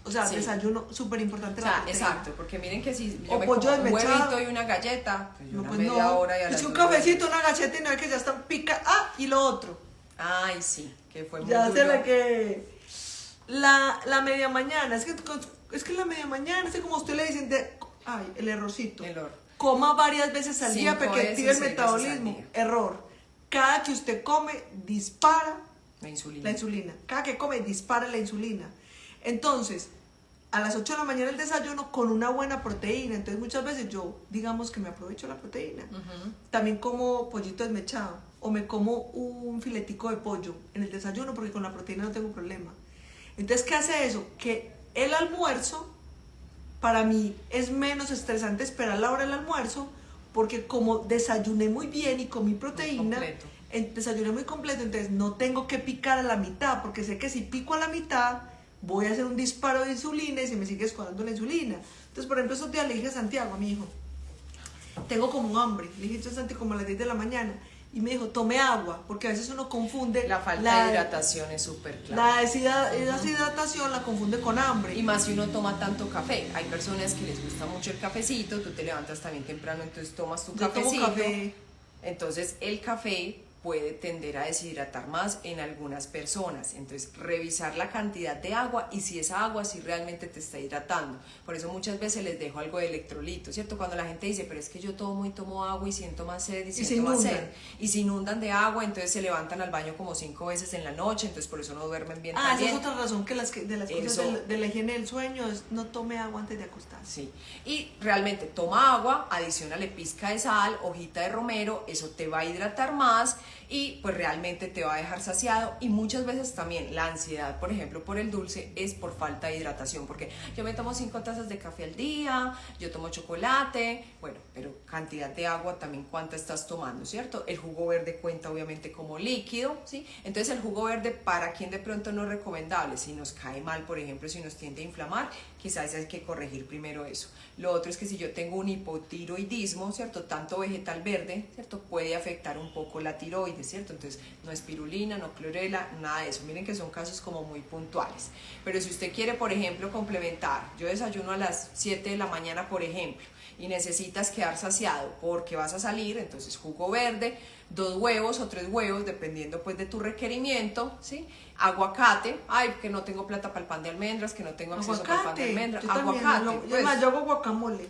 o sea, desayuno súper importante. O sea, exacto, porque miren que si yo me como un huevito y una galleta, pues yo media hora y a las un cafecito, una galleta y no es que ya están pica. Y lo otro. Ay, sí, que fue muy ya duro. Ya sé la media mañana, es que la media mañana, es como usted le dicen, el errorcito. Coma varias veces al día para que active el metabolismo. Error. Cada que usted come, dispara la insulina. Cada que come, dispara la insulina. Entonces, a las 8 de la mañana el desayuno con una buena proteína. Entonces, muchas veces yo, digamos que me aprovecho la proteína. También como pollito desmechado o me como un filetico de pollo en el desayuno, porque con la proteína no tengo problema. Entonces, ¿qué hace eso? Que el almuerzo, para mí, es menos estresante esperar la hora del almuerzo, porque como desayuné muy bien y comí proteína, desayuné muy completo, entonces no tengo que picar a la mitad, porque sé que si pico a la mitad, voy a hacer un disparo de insulina y se me sigue escuadrando la insulina. Entonces, por ejemplo, esos días le dije a Santiago, a mi hijo, tengo como hambre, le dije a Santiago como a las 10 de la mañana, y me dijo, tome agua, porque a veces uno confunde. La falta de hidratación es súper clara. La deshidratación la confunde con hambre. Y más si uno toma tanto café. Hay personas que les gusta mucho el cafecito, tú te levantas también temprano, entonces tomas tu cafecito. Tomo café. Entonces el café puede tender a deshidratar más en algunas personas. Entonces, revisar la cantidad de agua y si esa agua sí realmente te está hidratando. Por eso muchas veces les dejo algo de electrolito, ¿cierto? Cuando la gente dice, pero es que yo tomo y tomo agua y siento más sed y siento más sed. Y se inundan de agua, entonces se levantan al baño como 5 veces en la noche, entonces por eso no duermen bien también. Esa es otra razón que de las cosas de la higiene del sueño es no tome agua antes de acostarse. Sí, y realmente toma agua, adicionale pizca de sal, hojita de romero, eso te va a hidratar más y pues realmente te va a dejar saciado. Y muchas veces también la ansiedad, por ejemplo, por el dulce es por falta de hidratación, porque yo me tomo 5 tazas de café al día, yo tomo chocolate, bueno, pero cantidad de agua también cuánta estás tomando, ¿cierto? El jugo verde cuenta obviamente como líquido, ¿sí? Entonces el jugo verde, para quien de pronto no es recomendable, si nos cae mal, por ejemplo, si nos tiende a inflamar, quizás hay que corregir primero eso. Lo otro es que si yo tengo un hipotiroidismo, ¿cierto? Tanto vegetal verde, ¿cierto? Puede afectar un poco la tiroides, ¿cierto? Entonces no espirulina, no clorela, nada de eso. Miren que son casos como muy puntuales. Pero si usted quiere, por ejemplo, complementar, yo desayuno a las 7 de la mañana, por ejemplo, y necesitas quedar saciado porque vas a salir, entonces jugo verde, 2 huevos o 3 huevos, dependiendo pues de tu requerimiento, ¿sí? Aguacate, ay, que no tengo plata para el pan de almendras, que no tengo acceso para el pan de almendras, aguacate. Yo hago guacamole,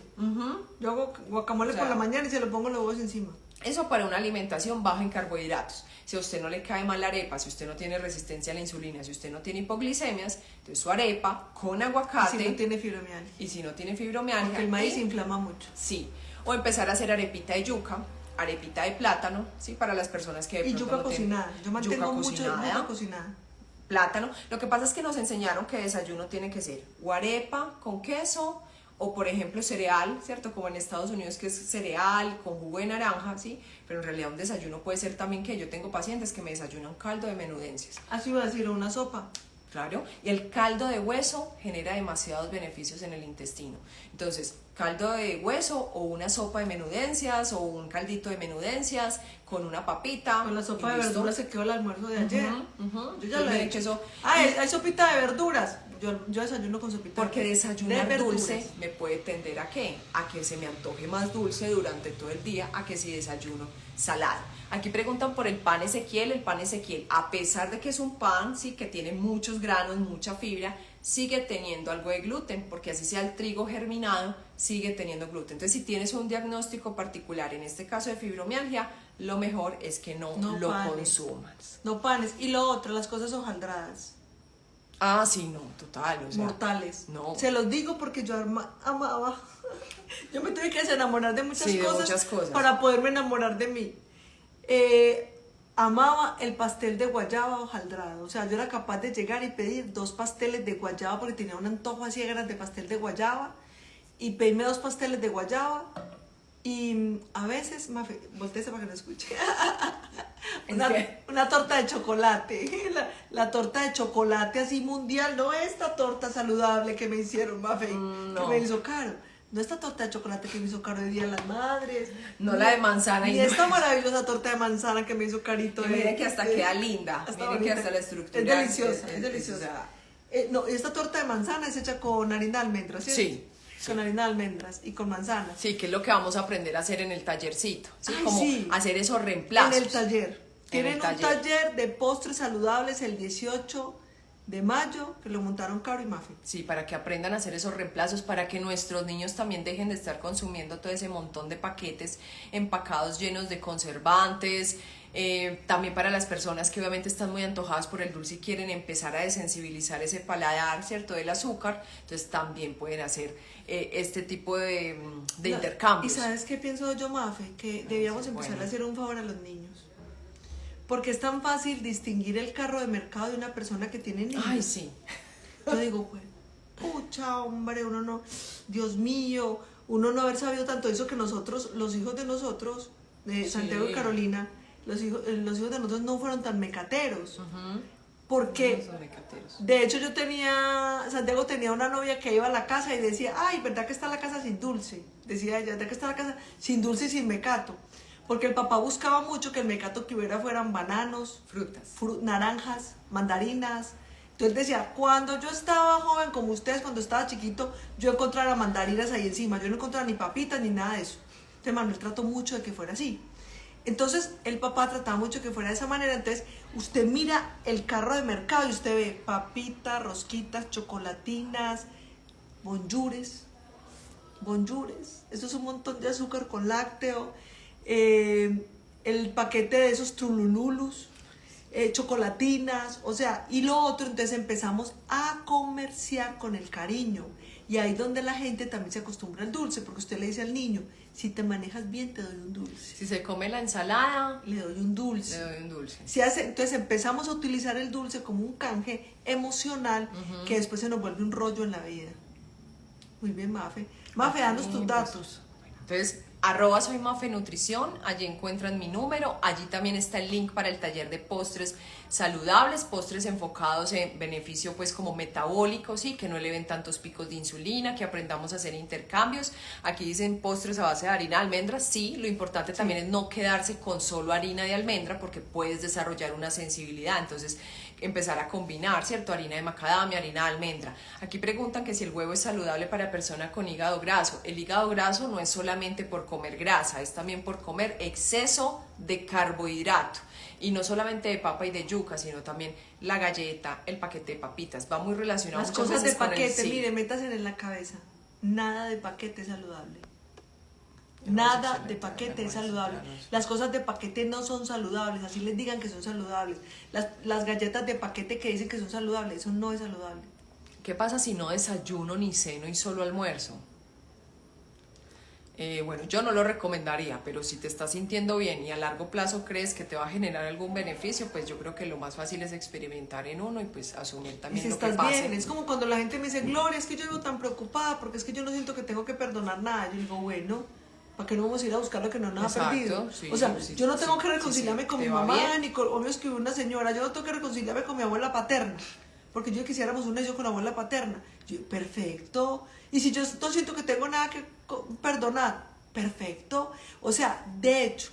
yo hago guacamole por la mañana y se lo pongo los huevos encima. Eso para una alimentación baja en carbohidratos. Si a usted no le cae mal la arepa, si usted no tiene resistencia a la insulina, si usted no tiene hipoglicemias, entonces su arepa con aguacate. Y si no tiene fibromialgia. Y si no tiene fibromialgia. Porque el maíz inflama mucho. Sí. O empezar a hacer arepita de yuca, arepita de plátano, ¿sí? Para las personas que de pronto yuca no cocinada. tienen. Yo mantengo mucho yuca cocinada. Plátano. Lo que pasa es que nos enseñaron que desayuno tiene que ser o arepa con queso, o por ejemplo cereal, ¿cierto? Como en Estados Unidos, que es cereal con jugo de naranja, ¿sí? Pero en realidad un desayuno puede ser también que yo tengo pacientes que me desayunan caldo de menudencias. Así iba a decir, una sopa. Claro, y el caldo de hueso genera demasiados beneficios en el intestino. Entonces, caldo de hueso o una sopa de menudencias o un caldito de menudencias con una papita. Con la sopa de verduras se quedó el almuerzo de ayer. Yo ya lo he hecho. Eso. Hay sopita de verduras. Yo desayuno con sopita. Porque desayunar dulce me puede tender a ¿qué? A que se me antoje más dulce durante todo el día, a que si desayuno salado. Aquí preguntan por el pan Ezequiel. El pan Ezequiel, a pesar de que es un pan, sí, que tiene muchos granos, mucha fibra, sigue teniendo algo de gluten, porque así sea el trigo germinado, sigue teniendo gluten. Entonces, si tienes un diagnóstico particular, en este caso de fibromialgia, lo mejor es que no lo consumas. No panes. Y lo otro, las cosas hojaldradas. Ah, sí, no, total. O sea, mortales. No. Se los digo porque yo amaba. Yo me tuve que enamorar de muchas cosas para poderme enamorar de mí. Amaba el pastel de guayaba hojaldrado. O sea, yo era capaz de llegar y pedir 2 pasteles de guayaba porque tenía un antojo así de ganas de pastel de guayaba. Y pedirme 2 pasteles de guayaba. Y a veces, volteese para que no escuche. Una torta de chocolate. La torta de chocolate así mundial. No esta torta saludable que me hicieron, Mafe, que me hizo caro. No esta torta de chocolate que me hizo caro de Día de las Madres. No la de manzana. Y esta maravillosa torta de manzana que me hizo carito. Miren que hasta queda linda. Miren que hasta la estructura. Es deliciosa, es deliciosa. No, esta torta de manzana es hecha con harina de almendras, ¿cierto? Sí. Con harina de almendras y con manzana. Sí, que es lo que vamos a aprender a hacer en el tallercito. ¿Sí? Como hacer esos reemplazos. En el taller. Tienen un taller de postres saludables el 18 de mayo, que lo montaron Caro y Mafe. Sí, para que aprendan a hacer esos reemplazos, para que nuestros niños también dejen de estar consumiendo todo ese montón de paquetes empacados llenos de conservantes. También para las personas que obviamente están muy antojadas por el dulce y quieren empezar a desensibilizar ese paladar, ¿cierto?, del azúcar, entonces también pueden hacer este tipo de intercambios. ¿Y sabes qué pienso yo, Mafe? Que debíamos empezar a hacer un favor a los niños. Porque es tan fácil distinguir el carro de mercado de una persona que tiene niños. Ay, sí. Yo digo, pues, pucha, hombre, uno no, Dios mío, uno no haber sabido tanto eso que nosotros, los hijos de nosotros, de Santiago y Carolina, los hijos de nosotros no fueron tan mecateros. Porque, de hecho, Santiago tenía una novia que iba a la casa y decía, ay, ¿verdad que está la casa sin dulce? Decía ella, ¿verdad que está la casa sin dulce y sin mecato? Porque el papá buscaba mucho que el mecato que hubiera fueran bananos, frutas, naranjas, mandarinas. Entonces decía, cuando yo estaba joven como ustedes, cuando estaba chiquito, yo encontraba mandarinas ahí encima, yo no encontraba ni papitas ni nada de eso. Entonces Manuel trató mucho de que fuera así. Entonces el papá trataba mucho que fuera de esa manera. Entonces usted mira el carro de mercado y usted ve papitas, rosquitas, chocolatinas, bonjures, eso es un montón de azúcar con lácteo, el paquete de esos trulululus, chocolatinas, o sea, y lo otro. Entonces empezamos a comerciar con el cariño, y ahí donde la gente también se acostumbra al dulce, porque usted le dice al niño, si te manejas bien te doy un dulce. Si se come la ensalada, Le doy un dulce. le doy un dulce. Entonces empezamos a utilizar el dulce como un canje emocional, que después se nos vuelve un rollo en la vida. Muy bien, Mafe. Mafe, danos tus datos. Entonces, @soy Mafe Nutrición, allí encuentran mi número, allí también está el link para el taller de postres saludables, postres enfocados en beneficio pues como metabólico, ¿sí? Que no eleven tantos picos de insulina, que aprendamos a hacer intercambios. Aquí dicen postres a base de harina de almendras, sí, lo importante también es no quedarse con solo harina de almendra, porque puedes desarrollar una sensibilidad, entonces empezar a combinar, ¿cierto? Harina de macadamia, harina de almendra. Aquí preguntan que si el huevo es saludable para persona con hígado graso. El hígado graso no es solamente por comer grasa, es también por comer exceso de carbohidrato. Y no solamente de papa y de yuca, sino también la galleta, el paquete de papitas. Va muy relacionado Las muchas cosas de veces con el paquete, sí. mire, métaselo en la cabeza. Nada de paquete es saludable. No, Nada es de excelente, paquete es no, saludable. claro. Las cosas de paquete no son saludables, así les digan que son saludables. Las galletas de paquete que dicen que son saludables, eso no es saludable. ¿Qué pasa si no desayuno ni ceno y solo almuerzo? Bueno, yo no lo recomendaría, pero si te estás sintiendo bien y a largo plazo crees que te va a generar algún beneficio, pues yo creo que lo más fácil es experimentar en uno y pues asumir Y también si lo que estás pase. bien, es como cuando la gente me dice, Gloria, es que yo vivo tan preocupada porque es que yo no siento que tengo que perdonar nada. Yo digo, bueno, ¿para qué no vamos a ir a buscar lo que no nos Exacto, ha perdido? sí, o sea, sí, yo no tengo sí, que reconciliarme sí, con te mi va mamá, bien. ni con, o me escribió una señora, yo no tengo que reconciliarme con mi abuela paterna, porque yo quisiéramos un hecho con la abuela paterna. Yo, perfecto. Y si yo no siento que tengo nada que perdonar, perfecto. O sea, de hecho,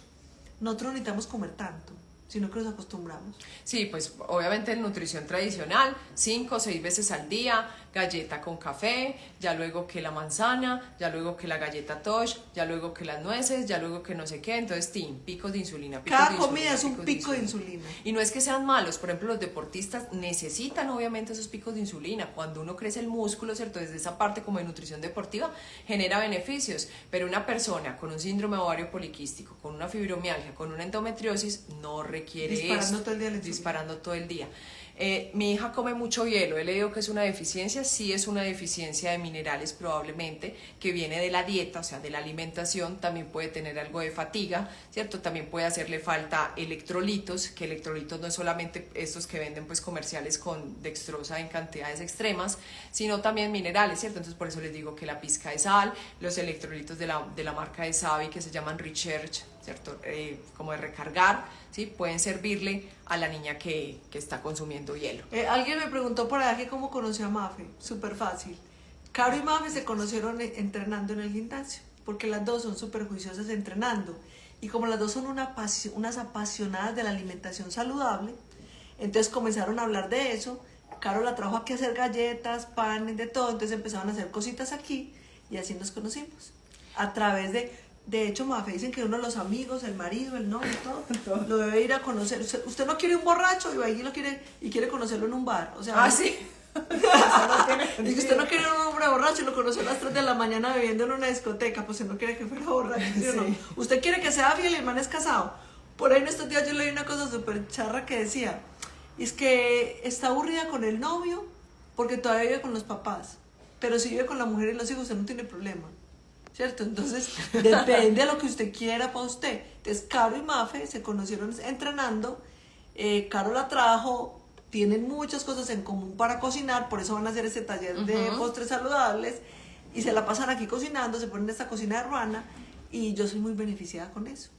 nosotros no necesitamos comer tanto, sino que nos acostumbramos. Sí, pues obviamente en nutrición tradicional, 5 o 6 veces al día, galleta con café, ya luego que la manzana, ya luego que la galleta Tosh, ya luego que las nueces, ya luego que no sé qué, entonces picos de insulina. Cada comida es un pico de insulina. Y no es que sean malos, por ejemplo, los deportistas necesitan obviamente esos picos de insulina. Cuando uno crece el músculo, ¿cierto? Desde esa parte como de nutrición deportiva, genera beneficios, pero una persona con un síndrome ovario poliquístico, con una fibromialgia, con una endometriosis, no requiere Disparando esto, todo el día la insulina. disparando todo el día. Mi hija come mucho hielo, he leído que es una deficiencia, sí es una deficiencia de minerales probablemente, que viene de la dieta, o sea, de la alimentación, también puede tener algo de fatiga, ¿cierto? También puede hacerle falta electrolitos, que electrolitos no es solamente estos que venden pues comerciales con dextrosa en cantidades extremas, sino también minerales, ¿cierto? Entonces por eso les digo que la pizca de sal, los electrolitos de la marca de Savi que se llaman Recharge, ¿cierto? Como de recargar, ¿sí? Pueden servirle a la niña que está consumiendo hielo. Alguien me preguntó por allá que cómo conoció a Mafe. Súper fácil. Caro y Mafe se conocieron entrenando en el gimnasio, porque las dos son súper juiciosas entrenando. Y como las dos son unas apasionadas de la alimentación saludable, entonces comenzaron a hablar de eso. Caro la trajo aquí a hacer galletas, panes, de todo. Entonces empezaron a hacer cositas aquí y así nos conocimos. A través de hecho, Mafe, dicen que uno de los amigos, el marido, el novio, todo, lo debe ir a conocer. Usted no quiere un borracho y va y lo quiere y quiere conocerlo en un bar. O sea, sí. y que usted no quiere un hombre borracho y lo conoció a las 3 de la mañana bebiendo en una discoteca, pues usted no quiere que fuera borracho, ¿sí o no? Sí. Usted quiere que sea fiel y el man es casado. Por ahí en estos días yo leí una cosa súper charra que decía, es que está aburrida con el novio porque todavía vive con los papás, pero si vive con la mujer y los hijos usted no tiene problema, ¿cierto? Entonces depende de lo que usted quiera para usted. Entonces Caro y Mafe se conocieron entrenando, Caro la trajo, tienen muchas cosas en común para cocinar, por eso van a hacer este taller de postres saludables y se la pasan aquí cocinando, se ponen esta cocina de ruana y yo soy muy beneficiada con eso.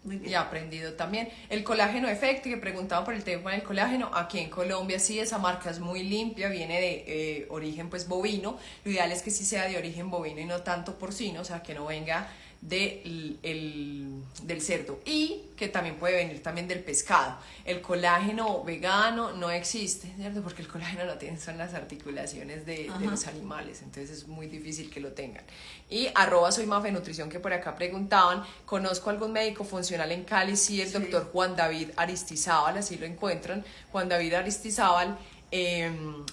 Muy bien. Y he aprendido también. El colágeno Effect, que preguntaban por el tema del colágeno, aquí en Colombia sí, esa marca es muy limpia, viene de origen pues bovino. Lo ideal es que sí sea de origen bovino y no tanto porcino, o sea, que no venga del cerdo, y que también puede venir también del pescado. El colágeno vegano no existe, ¿cierto? Porque el colágeno lo tienen son las articulaciones de los animales, entonces es muy difícil que lo tengan. Y @soymafenutrición, que por acá preguntaban, ¿conozco algún médico funcional en Cali? Sí, el doctor Juan David Aristizábal, así lo encuentran, Juan David Aristizábal.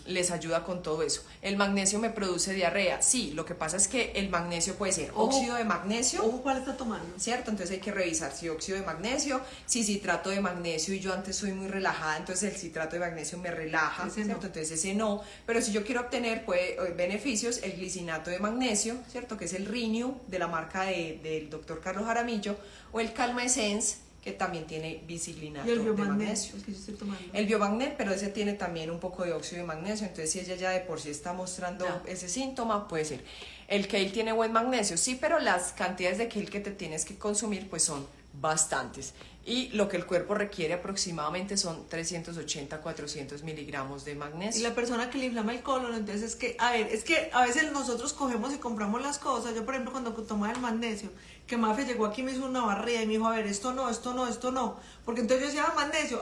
Les ayuda con todo eso. El magnesio me produce diarrea. Sí, lo que pasa es que el magnesio puede ser óxido de magnesio. ¿Cuál está tomando? ¿Cierto? Entonces hay que revisar si óxido de magnesio, si citrato de magnesio, y yo antes soy muy relajada, entonces el citrato de magnesio me relaja, ese ¿cierto? No. Entonces ese no, pero si yo quiero obtener beneficios, el glicinato de magnesio, ¿cierto? Que es el Renew de la marca del doctor Carlos Jaramillo, o el Calma Essence, que también tiene biciglinato de magnesio. Es que yo estoy tomando. El Biomagnet, pero ese tiene también un poco de óxido de magnesio, entonces si ella ya de por sí está mostrando ese síntoma, puede ser. El kale tiene buen magnesio, sí, pero las cantidades de kale que te tienes que consumir pues son bastantes. Y lo que el cuerpo requiere aproximadamente son 380 a 400 miligramos de magnesio. Y la persona que le inflama el colon, entonces es que a veces nosotros cogemos y compramos las cosas. Yo, por ejemplo, cuando tomaba el magnesio, que Mafe llegó aquí y me hizo una barrida y me dijo, a ver, esto no. Porque entonces yo decía, magnesio,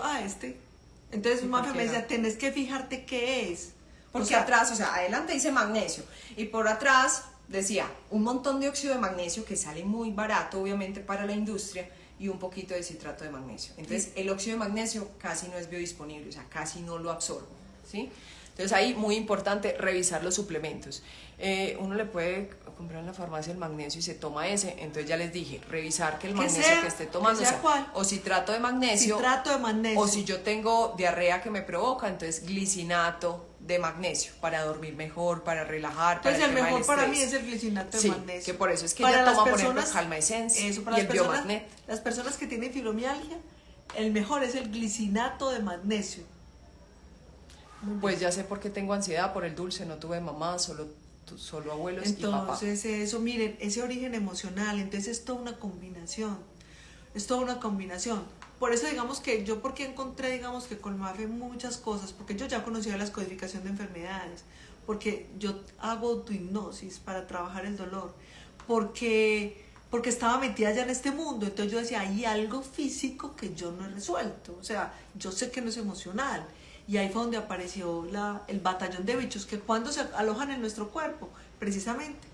Entonces Mafe me decía, tenés que fijarte qué es. Porque atrás, adelante dice magnesio, y por atrás decía un montón de óxido de magnesio que sale muy barato, obviamente, para la industria, y un poquito de citrato de magnesio. Entonces, el óxido de magnesio casi no es biodisponible, casi no lo absorbo, ¿sí? Entonces, ahí muy importante revisar los suplementos. Uno le puede comprar en la farmacia el magnesio y se toma ese, entonces ya les dije, revisar que el magnesio que esté tomando sea o citrato de magnesio, o si yo tengo diarrea que me provoca, entonces glicinato de magnesio, para dormir mejor, para relajar, entonces para el mejor para mí es el glicinato de magnesio. Que por eso es que ella toma, por ejemplo, Calma Essence y el Biomagnet. Las personas que tienen fibromialgia, el mejor es el glicinato de magnesio. Pues ya sé por qué tengo ansiedad, por el dulce, no tuve mamá, solo abuelos y papá. Entonces eso, miren, ese origen emocional, entonces es toda una combinación, Por eso digamos que yo porque encontré, digamos que con Mafe muchas cosas, porque yo ya conocía la descodificación de enfermedades, porque yo hago autohipnosis para trabajar el dolor, porque estaba metida ya en este mundo, entonces yo decía, hay algo físico que yo no he resuelto, yo sé que no es emocional. Y ahí fue donde apareció el batallón de bichos que cuando se alojan en nuestro cuerpo, precisamente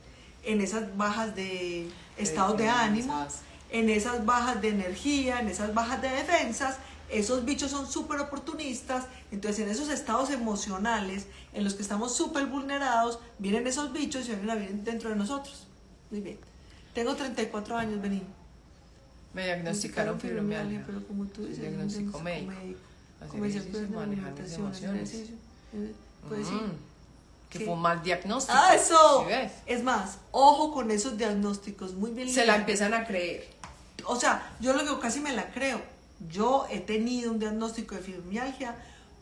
en esas bajas de estados de ánimo, en esas bajas de energía, en esas bajas de defensas, esos bichos son súper oportunistas, entonces en esos estados emocionales en los que estamos súper vulnerados, vienen esos bichos y vienen a vivir dentro de nosotros. Muy bien. Tengo 34 años, vení. Me diagnosticaron fibromialgia, pero como tú dices, diagnóstico médico. Hacer ejercicio, manejar mis emociones. Pues sí. Que fue un mal diagnóstico. ¡Eso! ¿Sí ves? Es más, ojo con esos diagnósticos, muy bien. Se la empiezan a creer. Yo lo que casi me la creo. Yo he tenido un diagnóstico de fibromialgia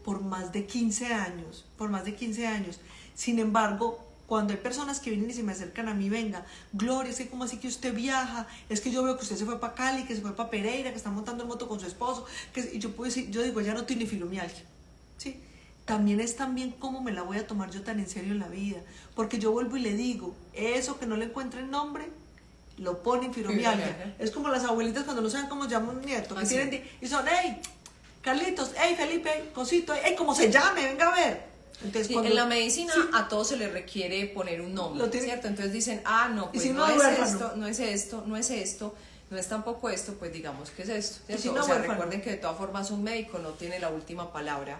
por más de 15 años. Sin embargo, cuando hay personas que vienen y se me acercan a mí, venga, Gloria, es que como así que usted viaja, es que yo veo que usted se fue para Cali, que se fue para Pereira, que está montando en moto con su esposo, y yo puedo decir, yo digo, ya no tiene fibromialgia, ¿sí? También es cómo me la voy a tomar yo tan en serio en la vida, porque yo vuelvo y le digo, eso que no le encuentren nombre, lo ponen fibromialgia. Es como las abuelitas cuando no saben cómo llama un nieto, que tienen, y son, hey, Carlitos, hey, Felipe, Cosito, hey, ¿cómo se llame? Venga a ver. Entonces, en la medicina a todos se les requiere poner un nombre, ¿cierto? Entonces dicen, no, pues no es esto, no es tampoco esto, pues digamos que es esto, ¿cierto? Recuerden que de todas formas un médico no tiene la última palabra.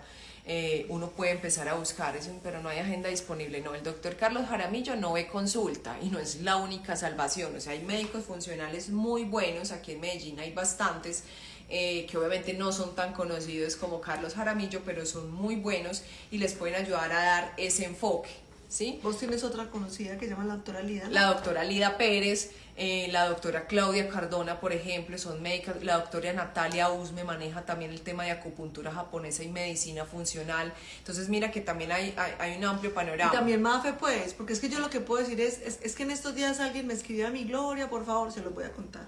Uno puede empezar a buscar eso, pero no hay agenda disponible. No, el doctor Carlos Jaramillo no ve consulta y no es la única salvación. Hay médicos funcionales muy buenos, aquí en Medellín hay bastantes, que obviamente no son tan conocidos como Carlos Jaramillo, pero son muy buenos y les pueden ayudar a dar ese enfoque, ¿sí? Vos tienes otra conocida que se llama la doctora Lida, ¿no? La doctora Lida Pérez, la doctora Claudia Cardona, por ejemplo, son médicas. La doctora Natalia Usme maneja también el tema de acupuntura japonesa y medicina funcional. Entonces mira que también hay un amplio panorama. Y también Mafe, pues, porque es que yo lo que puedo decir es que en estos días alguien me escribió a mí, Gloria, por favor, se los voy a contar.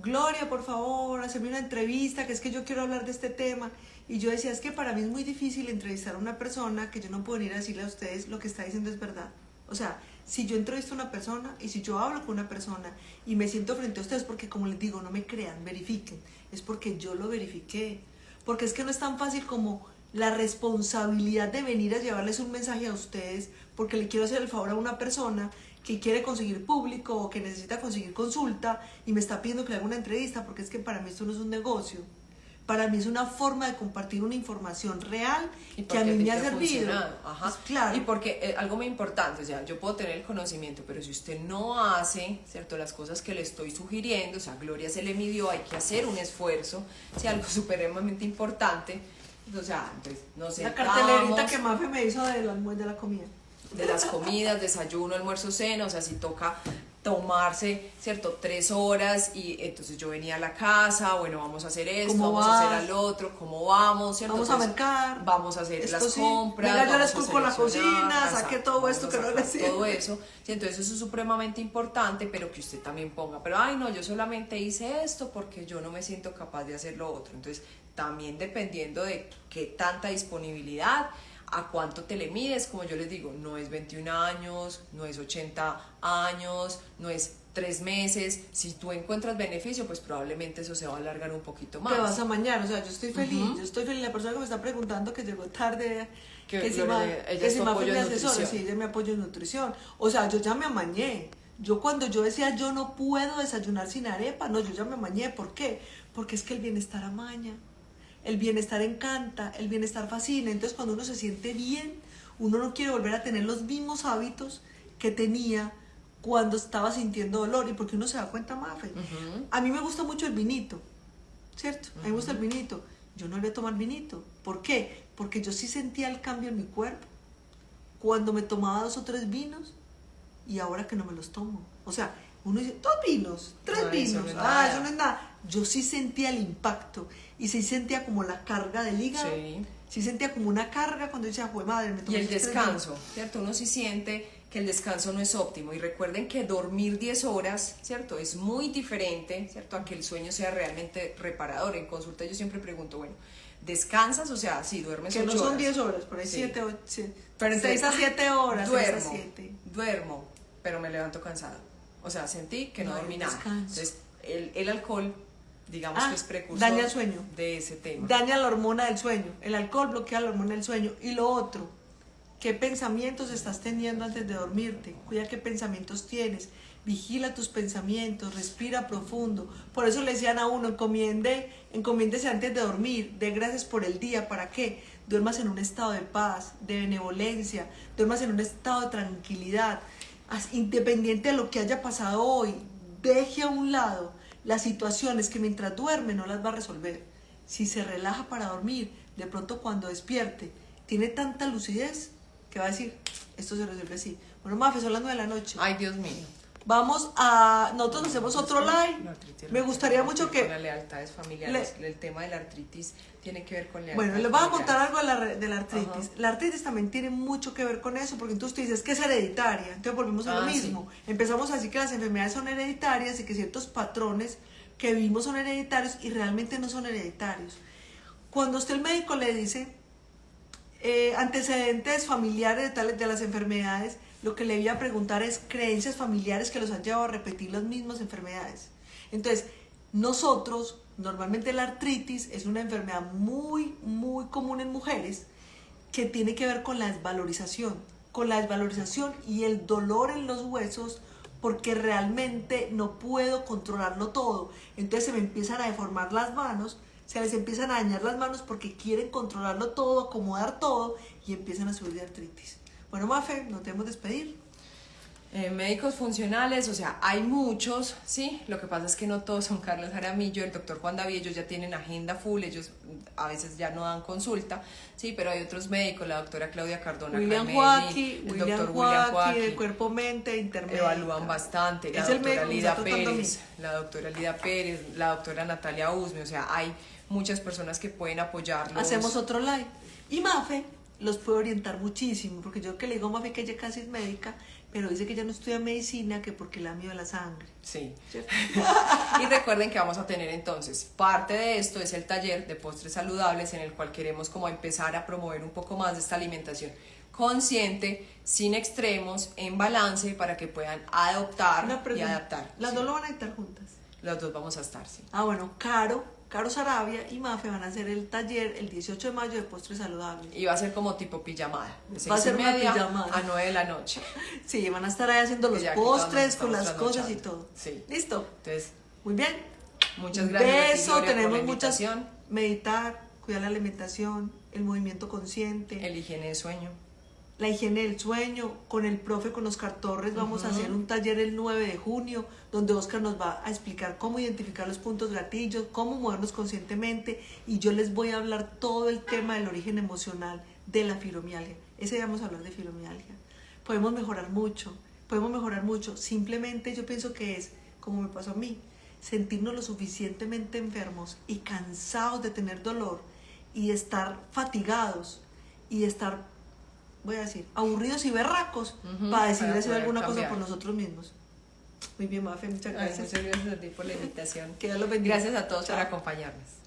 Gloria, por favor, hazme una entrevista, que es que yo quiero hablar de este tema. Y yo decía, es que para mí es muy difícil entrevistar a una persona que yo no puedo ir a decirle a ustedes lo que está diciendo es verdad. si yo entrevisto a una persona y si yo hablo con una persona y me siento frente a ustedes, porque como les digo, no me crean, verifiquen, es porque yo lo verifiqué, porque es que no es tan fácil como la responsabilidad de venir a llevarles un mensaje a ustedes, porque le quiero hacer el favor a una persona que quiere conseguir público o que necesita conseguir consulta y me está pidiendo que le haga una entrevista, porque es que para mí esto no es un negocio. Para mí es una forma de compartir una información real que a mí me ha servido. Ajá. Pues claro. Y porque algo muy importante, o sea, yo puedo tener el conocimiento, pero si usted no hace, ¿cierto?, las cosas que le estoy sugiriendo, o sea, Gloria se le midió, hay que hacer un esfuerzo, o sea, algo supremamente importante. O sea, entonces nos sentamos, la cartelerita que Mafe me hizo de la comida. De las comidas, desayuno, almuerzo, cena, o sea, si toca tomarse, ¿cierto?, 3 horas y entonces yo venía a la casa, bueno, vamos a hacer esto, vamos a hacer al otro, ¿cómo vamos? ¿Cierto? Vamos entonces, a mercar, vamos a hacer las sí. compras, venga, yo les vamos a con la cocina, exacto, saque todo esto que no le sirve. todo eso, sí, entonces eso es supremamente importante, pero que usted también ponga, pero ay no, yo solamente hice esto porque yo no me siento capaz de hacer lo otro, entonces también dependiendo de qué tanta disponibilidad, a cuánto te le mides, como yo les digo, no es 21 años, no es 80 años, no es 3 meses, si tú encuentras beneficio, pues probablemente eso se va a alargar un poquito más. Te vas a mañana, o sea, yo estoy feliz, la persona que me está preguntando que llegó tarde, que si Mafe me asesora, sí, ella me apoya en nutrición, o sea, yo ya me amañé, yo cuando yo decía yo no puedo desayunar sin arepa, no, yo ya me amañé, ¿por qué? Porque es que el bienestar amaña. El bienestar encanta, el bienestar fascina. Entonces cuando uno se siente bien, uno no quiere volver a tener los mismos hábitos que tenía cuando estaba sintiendo dolor. Y porque uno se da cuenta, Mafe. A mí me gusta mucho el vinito, ¿cierto? A mí me gusta el vinito. Yo no volví a tomar vinito. ¿Por qué? Porque yo sí sentía el cambio en mi cuerpo cuando me tomaba 2 o 3 vinos y ahora que no me los tomo. O sea, uno dice, 2 vinos, 3 vinos, eso no es nada. Yo sí sentía el impacto y sí sentía como la carga del hígado, sí sentía como una carga cuando decía, jue madre, me tomé. Y el descanso, ¿cierto? Uno sí siente que el descanso no es óptimo y recuerden que dormir 10 horas, ¿cierto? Es muy diferente, ¿cierto? A que el sueño sea realmente reparador. En consulta yo siempre pregunto, bueno, ¿descansas? O sea, sí, duermes 8 horas. Que no son 10 horas, por ahí sí. 6 a 7 horas. Duermo, pero me levanto cansada. O sea, sentí que no dormí nada. Entonces, el alcohol, digamos que es precursor daña el sueño. De ese tema. Daña la hormona del sueño. El alcohol bloquea la hormona del sueño. Y lo otro, ¿qué pensamientos estás teniendo antes de dormirte? Cuida qué pensamientos tienes. Vigila tus pensamientos, respira profundo. Por eso le decían a uno, encomiéndese antes de dormir, dé gracias por el día. ¿Para qué? Duermas en un estado de paz, de benevolencia, duermas en un estado de tranquilidad. Independiente de lo que haya pasado hoy, deje a un lado las situaciones que mientras duerme no las va a resolver. Si se relaja para dormir, de pronto cuando despierte, tiene tanta lucidez que va a decir, esto se resuelve así. Bueno, Mafe, son las 9 de la noche. Ay, Dios mío. Nosotros hacemos otro live. Me gustaría mucho que... Con las lealtades familiares, el tema de la artritis tiene que ver con lealtades. Bueno, les voy a contar algo de la artritis. La artritis también tiene mucho que ver con eso, porque entonces tú dices que es hereditaria, entonces volvemos a lo mismo. Sí. Empezamos a decir que las enfermedades son hereditarias y que ciertos patrones que vimos son hereditarios y realmente no son hereditarios. Cuando usted el médico le dice antecedentes familiares de las enfermedades, lo que le voy a preguntar es creencias familiares que los han llevado a repetir las mismas enfermedades. Entonces, nosotros, normalmente la artritis es una enfermedad muy, muy común en mujeres que tiene que ver con la desvalorización y el dolor en los huesos porque realmente no puedo controlarlo todo. Entonces se me empiezan a deformar las manos, se les empiezan a dañar las manos porque quieren controlarlo todo, acomodar todo y empiezan a subir de artritis. Bueno, Mafe, nos debemos despedir. Médicos funcionales, o sea, hay muchos, ¿sí? Lo que pasa es que no todos son Carlos Jaramillo, el doctor Juan David, ellos ya tienen agenda full, ellos a veces ya no dan consulta, ¿sí? Pero hay otros médicos, la doctora Claudia Cardona, William Joaquín, de Cuerpo Mente Intermedio. Evalúan bastante, la doctora Lida Pérez, la doctora Natalia Usme, o sea, hay muchas personas que pueden apoyarlos. Hacemos otro live. Y Mafe los puede orientar muchísimo, porque yo que le digo a Mafe que ella casi es médica, pero dice que ella no estudia medicina, que porque la miedo a la sangre. Sí. Y recuerden que vamos a tener entonces, parte de esto es el taller de postres saludables en el cual queremos como empezar a promover un poco más de esta alimentación consciente, sin extremos, en balance, para que puedan adoptar Una y pregunta. adaptar. ¿Las Sí. dos lo van a editar juntas? Los dos vamos a estar, sí. Ah, bueno, Caro Sarabia y Mafe van a hacer el taller el 18 de mayo de postres saludables. Y va a ser como tipo pijamada. De Va a ser una 6:30 pijamada. a 9 de la noche. Sí, van a estar ahí haciendo los Que ya aquí todos nos postres con estamos las cosas y trasnochando. todo. Sí. ¿Listo? Entonces, Muy bien. muchas gracias. a ti, Beso, Gloria, por tenemos la muchas. invitación. Meditar, cuidar la alimentación, el movimiento consciente, El higiene de sueño. la higiene del sueño. Con el profe, con Oscar Torres, vamos a hacer un taller el 9 de junio, donde Oscar nos va a explicar cómo identificar los puntos gatillos, cómo movernos conscientemente, y yo les voy a hablar todo el tema del origen emocional de la fibromialgia. Ese día vamos a hablar de fibromialgia. Podemos mejorar mucho. Simplemente yo pienso que es, como me pasó a mí, sentirnos lo suficientemente enfermos y cansados de tener dolor y estar fatigados y estar, voy a decir, aburridos y berracos para decidir para hacer poder alguna cambiar. cosa por nosotros mismos. Muy bien, Mafe, muchas Ay, gracias. muchas gracias a ti por la invitación. Que Dios los bendiga. Gracias a todos Chao. por acompañarnos.